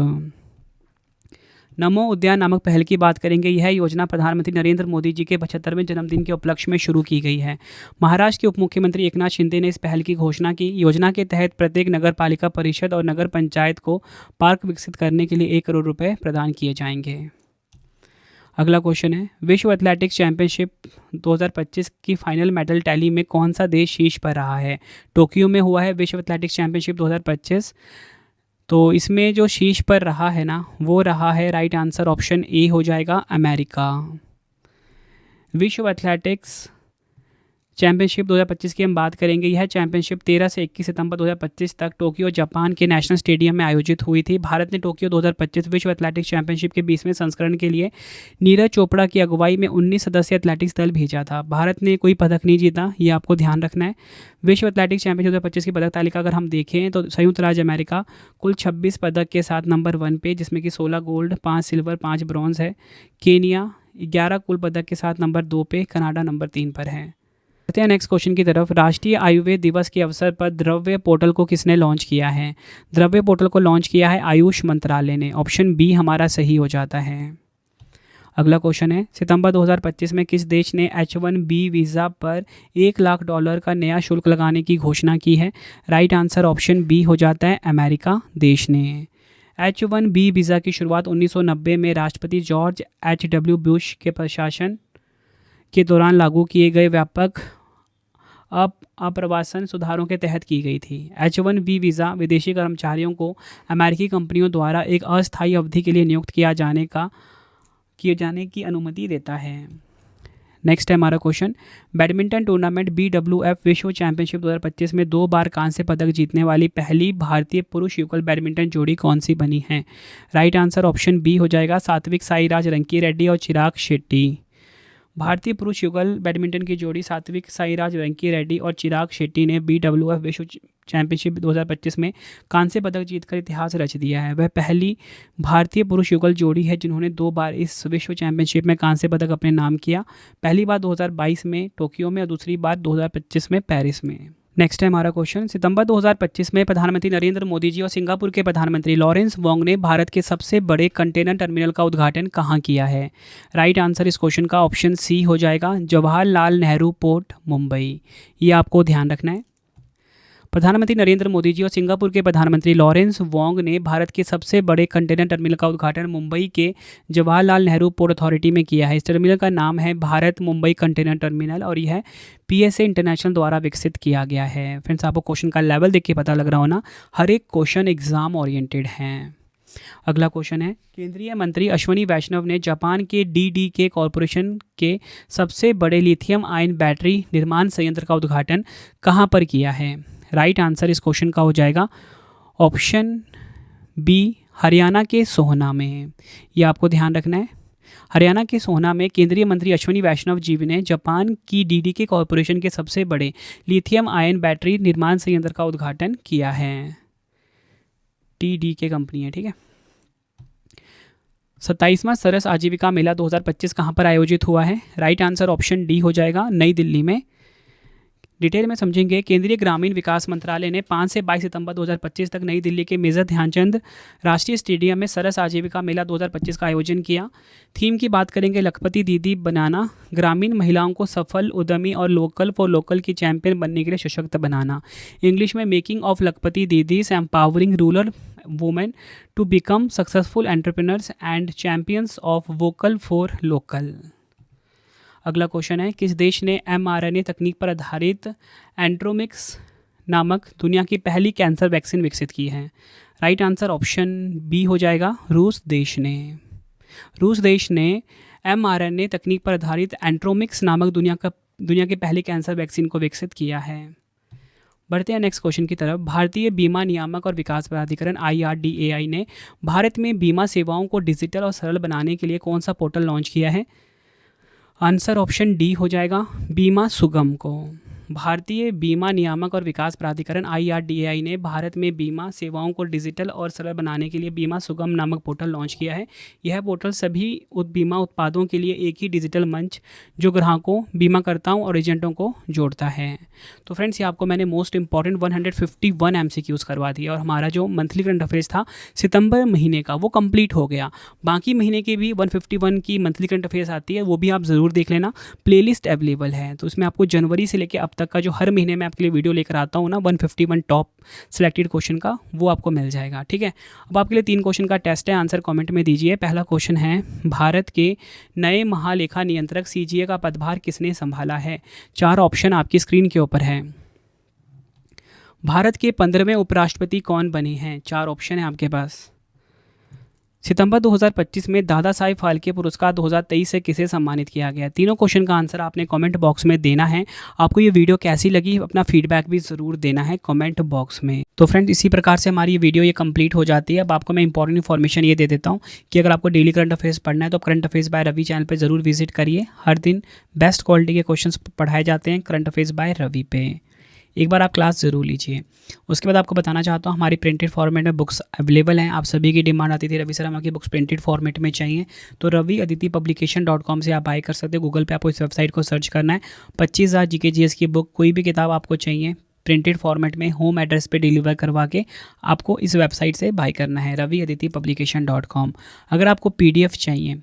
नमो उद्यान नामक पहल की बात करेंगे। यह योजना प्रधानमंत्री नरेंद्र मोदी जी के 75वें जन्मदिन के उपलक्ष्य में शुरू की गई है। महाराष्ट्र के उप मुख्यमंत्री एकनाथ शिंदे ने इस पहल की घोषणा की। योजना के तहत प्रत्येक नगर पालिका परिषद और नगर पंचायत को पार्क विकसित करने के लिए 1 करोड़ रुपए प्रदान किए जाएंगे। अगला क्वेश्चन है, विश्व एथलेटिक्स चैंपियनशिप 2025 की फाइनल मेडल टैली में कौन सा देश शीर्ष पर रहा है? टोक्यो में हुआ है विश्व एथलेटिक्स चैंपियनशिप 2025। तो इसमें जो शीर्ष पर रहा है ना, वो रहा है, राइट आंसर ऑप्शन ए हो जाएगा अमेरिका। विश्व एथलेटिक्स चैंपियनशिप 2025 की हम बात करेंगे। यह चैंपियनशिप 13 से 21 सितंबर 2025 तक टोक्यो जापान के नेशनल स्टेडियम में आयोजित हुई थी। भारत ने टोक्यो 2025 विश्व एथलेटिक्स चैंपियनशिप के 20वें संस्करण के लिए नीरज चोपड़ा की अगुवाई में 19 सदस्यीय एथलेटिक्स दल भेजा था। भारत ने कोई पदक नहीं जीता, ये आपको ध्यान रखना है। विश्व एथलेटिक्स चैंपियनशिप 2025 की पदक तालिका अगर हम देखें तो संयुक्त राज्य अमेरिका कुल 26 पदक के साथ नंबर 1 पे, जिसमें कि 16 गोल्ड, 5 सिल्वर, 5 ब्रॉन्ज है। केनिया 11 कुल पदक के साथ नंबर 2 पे, कनाडा नंबर 3 पर है। चलते हैं नेक्स्ट क्वेश्चन की तरफ। राष्ट्रीय आयुर्वेद दिवस के अवसर पर द्रव्य पोर्टल को किसने लॉन्च किया है? द्रव्य पोर्टल को लॉन्च किया है आयुष मंत्रालय ने। ऑप्शन बी हमारा सही हो जाता है। अगला क्वेश्चन है, सितंबर 2025 में किस देश ने H1B वीज़ा पर $1 लाख का नया शुल्क लगाने की घोषणा की है? राइट आंसर ऑप्शन बी हो जाता है अमेरिका देश ने। H1B वीज़ा की शुरुआत 1990 में राष्ट्रपति जॉर्ज H.W. बुश के प्रशासन के दौरान लागू किए गए व्यापक अप्रवासन सुधारों के तहत की गई थी। H1B वीज़ा विदेशी कर्मचारियों को अमेरिकी कंपनियों द्वारा एक अस्थायी अवधि के लिए नियुक्त किए जाने की अनुमति देता है। नेक्स्ट है हमारा क्वेश्चन, बैडमिंटन टूर्नामेंट BWF विश्व चैंपियनशिप 2025 में 2 बार कांस्य पदक जीतने वाली पहली भारतीय पुरुष युगल बैडमिंटन जोड़ी कौन सी बनी है? राइट आंसर ऑप्शन बी हो जाएगा सात्विक साईराज रंकीरेड्डी और चिराग शेट्टी। भारतीय पुरुष युगल बैडमिंटन की जोड़ी सात्विक साईराज रंकीरेड्डी और चिराग शेट्टी ने BWF विश्व चैंपियनशिप 2025 में कांस्य पदक जीतकर इतिहास रच दिया है। वह पहली भारतीय पुरुष युगल जोड़ी है जिन्होंने 2 बार इस विश्व चैंपियनशिप में कांस्य पदक अपने नाम किया। पहली बार 2022 में टोक्यो में और दूसरी बार 2025 में पेरिस में। नेक्स्ट है हमारा क्वेश्चन, सितंबर 2025 में प्रधानमंत्री नरेंद्र मोदी जी और सिंगापुर के प्रधानमंत्री लॉरेंस वोंग ने भारत के सबसे बड़े कंटेनर टर्मिनल का उद्घाटन कहाँ किया है? राइट आंसर इस क्वेश्चन का ऑप्शन सी हो जाएगा जवाहरलाल नेहरू पोर्ट मुंबई। ये आपको ध्यान रखना है। प्रधानमंत्री नरेंद्र मोदी जी और सिंगापुर के प्रधानमंत्री लॉरेंस वोंग ने भारत के सबसे बड़े कंटेनर टर्मिनल का उद्घाटन मुंबई के जवाहरलाल नेहरू पोर्ट अथॉरिटी में किया है। इस टर्मिनल का नाम है भारत मुंबई कंटेनर टर्मिनल और यह PSA इंटरनेशनल द्वारा विकसित किया गया है। फ्रेंड्स, आपको क्वेश्चन का लेवल देख के पता लग रहा हो ना, हर एक क्वेश्चन एग्जाम ओरिएंटेड हैं। अगला क्वेश्चन है, केंद्रीय मंत्री अश्विनी वैष्णव ने जापान के DDK कॉरपोरेशन के सबसे बड़े लिथियम आयन बैटरी निर्माण संयंत्र का उद्घाटन कहाँ पर किया है? राइट आंसर इस क्वेश्चन का हो जाएगा ऑप्शन बी हरियाणा के सोहना में, ये आपको ध्यान रखना है। हरियाणा के सोहना में केंद्रीय मंत्री अश्विनी वैष्णव जी ने जापान की डीडीके कॉरपोरेशन के सबसे बड़े लिथियम आयन बैटरी निर्माण संयंत्र का उद्घाटन किया है। टीडीके कंपनी है, ठीक है। 27वां सरस आजीविका मेला 2025 कहाँ पर आयोजित हुआ है? राइट आंसर ऑप्शन डी हो जाएगा, नई दिल्ली में। डिटेल में समझेंगे। केंद्रीय ग्रामीण विकास मंत्रालय ने 5 से 22 सितंबर 2025 तक नई दिल्ली के मेजर ध्यानचंद राष्ट्रीय स्टेडियम में सरस आजीविका मेला 2025 का आयोजन किया। थीम की बात करेंगे लखपति दीदी बनाना, ग्रामीण महिलाओं को सफल उद्यमी और लोकल फॉर लोकल की चैंपियन बनने के लिए सशक्त बनाना। इंग्लिश में making of Lakhpati Didis empowering rural women to become successful entrepreneurs and champions of vocal for local. अगला क्वेश्चन है, किस देश ने mRNA तकनीक पर आधारित एंट्रोमिक्स नामक दुनिया की पहली कैंसर वैक्सीन विकसित की है? राइट आंसर ऑप्शन बी हो जाएगा, रूस देश ने। रूस देश ने mRNA तकनीक पर आधारित एंट्रोमिक्स नामक दुनिया की पहली कैंसर वैक्सीन को विकसित किया है। बढ़ते हैं नेक्स्ट क्वेश्चन की तरफ। भारतीय बीमा नियामक और विकास प्राधिकरण IRDAI ने भारत में बीमा सेवाओं को डिजिटल और सरल बनाने के लिए कौन सा पोर्टल लॉन्च किया है? आंसर ऑप्शन डी हो जाएगा, बीमा सुगम को। भारतीय बीमा नियामक और विकास प्राधिकरण IRDAI ने भारत में बीमा सेवाओं को डिजिटल और सरल बनाने के लिए बीमा सुगम नामक पोर्टल लॉन्च किया है। यह पोर्टल सभी बीमा उत्पादों के लिए एक ही डिजिटल मंच जो ग्राहकों, बीमाकर्ताओं और एजेंटों को जोड़ता है। तो फ्रेंड्स, ये आपको मैंने मोस्ट इंपॉर्टेंट 151 MCQs करवा दिया और हमारा जो मंथली करंट अफेयर्स था सितंबर महीने का वो कंप्लीट हो गया। बाकी महीने की भी 151 की मंथली करंट अफेयर्स आती है, वो भी आप ज़रूर देख लेना। प्लेलिस्ट अवेलेबल है, तो उसमें आपको जनवरी से लेकर अब तक का जो हर महीने में आपके लिए वीडियो लेकर आता हूँ ना 151 टॉप सिलेक्टेड क्वेश्चन का, वो आपको मिल जाएगा, ठीक है। अब आपके लिए 3 क्वेश्चन का टेस्ट है, आंसर कमेंट में दीजिए। पहला क्वेश्चन है, भारत के नए महालेखा नियंत्रक CGA का पदभार किसने संभाला है? 4 ऑप्शन आपकी स्क्रीन के ऊपर है। भारत के 15वें उपराष्ट्रपति कौन बने हैं? 4 ऑप्शन है आपके पास। सितंबर 2025 में दादा साहिब फाल्के पुरस्कार 2023 से किसे सम्मानित किया गया? तीनों क्वेश्चन का आंसर आपने कमेंट बॉक्स में देना है। आपको ये वीडियो कैसी लगी, अपना फीडबैक भी ज़रूर देना है कमेंट बॉक्स में। तो फ्रेंड्स, इसी प्रकार से हमारी ये वीडियो कंप्लीट हो जाती है। अब आपको मैं इंपॉर्टेंट इन्फॉर्मेशन ये दे देता हूँ कि अगर आपको डेली करंट अफेयर्स पढ़ना है तो current affairs by Ravi channel पर ज़रूर विजिट करिए। हर दिन बेस्ट क्वालिटी के क्वेश्चन पढ़ाए जाते हैं करंट अफेयर्स बाय रवि पे। एक बार आप क्लास ज़रूर लीजिए। उसके बाद आपको बताना चाहता हूँ, हमारी प्रिंटेड फॉर्मेट में बुक्स अवेलेबल हैं। आप सभी की डिमांड आती थी रवि सर हमारी बुक्स प्रिंटेड फॉर्मेट में चाहिए, तो raviaditipublication.com से आप बाय कर सकते हो। गूगल पे आपको इस वेबसाइट को सर्च करना है। 25,000 GK GS की बुक, कोई भी किताब आपको चाहिए प्रिंटेड फॉर्मेट में होम एड्रेस पे डिलीवर करवा के आपको इस वेबसाइट से बाय करना है, raviaditipublication.com। अगर आपको PDF चाहिए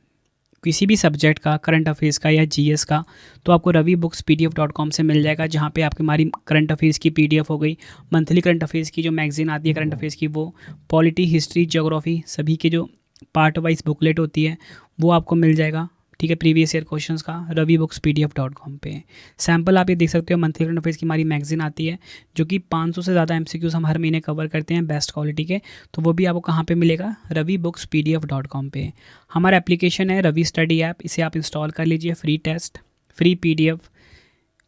किसी भी सब्जेक्ट का, करंट अफेयर्स का या GS का, तो आपको ravibookspdf.com से मिल जाएगा, जहाँ पे आपकी हमारी करंट अफेयर्स की PDF हो गई, मंथली करंट अफेयर्स की जो मैगजीन आती है करंट अफेयर्स की, वो पॉलिटी, हिस्ट्री, ज्योग्राफी सभी के जो पार्ट वाइज बुकलेट होती है वो आपको मिल जाएगा, ठीक है। प्रीवियस ईयर क्वेश्चंस का ravibookspdf.com पे सैम्पल आप ये देख सकते हो। मंथली करंट अफेयर्स की हमारी मैगजीन आती है जो कि 500 से ज़्यादा MCQs हम हर महीने कवर करते हैं बेस्ट क्वालिटी के, तो वो भी आपको कहाँ पे मिलेगा? ravibookspdf.com पे। हमारा एप्लीकेशन है रवि स्टडी ऐप, इसे आप इंस्टॉल कर लीजिए। फ्री टेस्ट, फ्री PDF,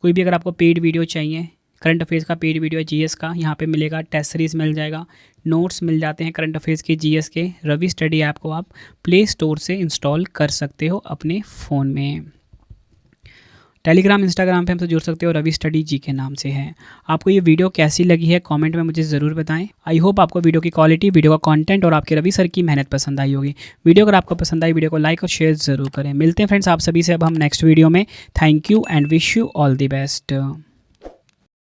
कोई भी अगर आपको पेड वीडियो चाहिए, करंट अफेयर्स का पेड वीडियो है, GS का यहाँ पे मिलेगा, टेस्ट सीरीज मिल जाएगा, नोट्स मिल जाते हैं करंट अफेयर्स के, GS के। रवि स्टडी ऐप को आप प्ले स्टोर से इंस्टॉल कर सकते हो अपने फ़ोन में। टेलीग्राम, इंस्टाग्राम पे हमसे जुड़ सकते हो, रवि स्टडी जी के नाम से है। आपको ये वीडियो कैसी लगी है कमेंट में मुझे ज़रूर बताएं। आई होप आपको वीडियो की क्वालिटी, वीडियो का कंटेंट और आपके रवि सर की मेहनत पसंद आई होगी। वीडियो अगर आपको पसंद आई, वीडियो को लाइक और शेयर ज़रूर करें। मिलते हैं फ्रेंड्स आप सभी से अब हम नेक्स्ट वीडियो में। Thank you and wish you all the best.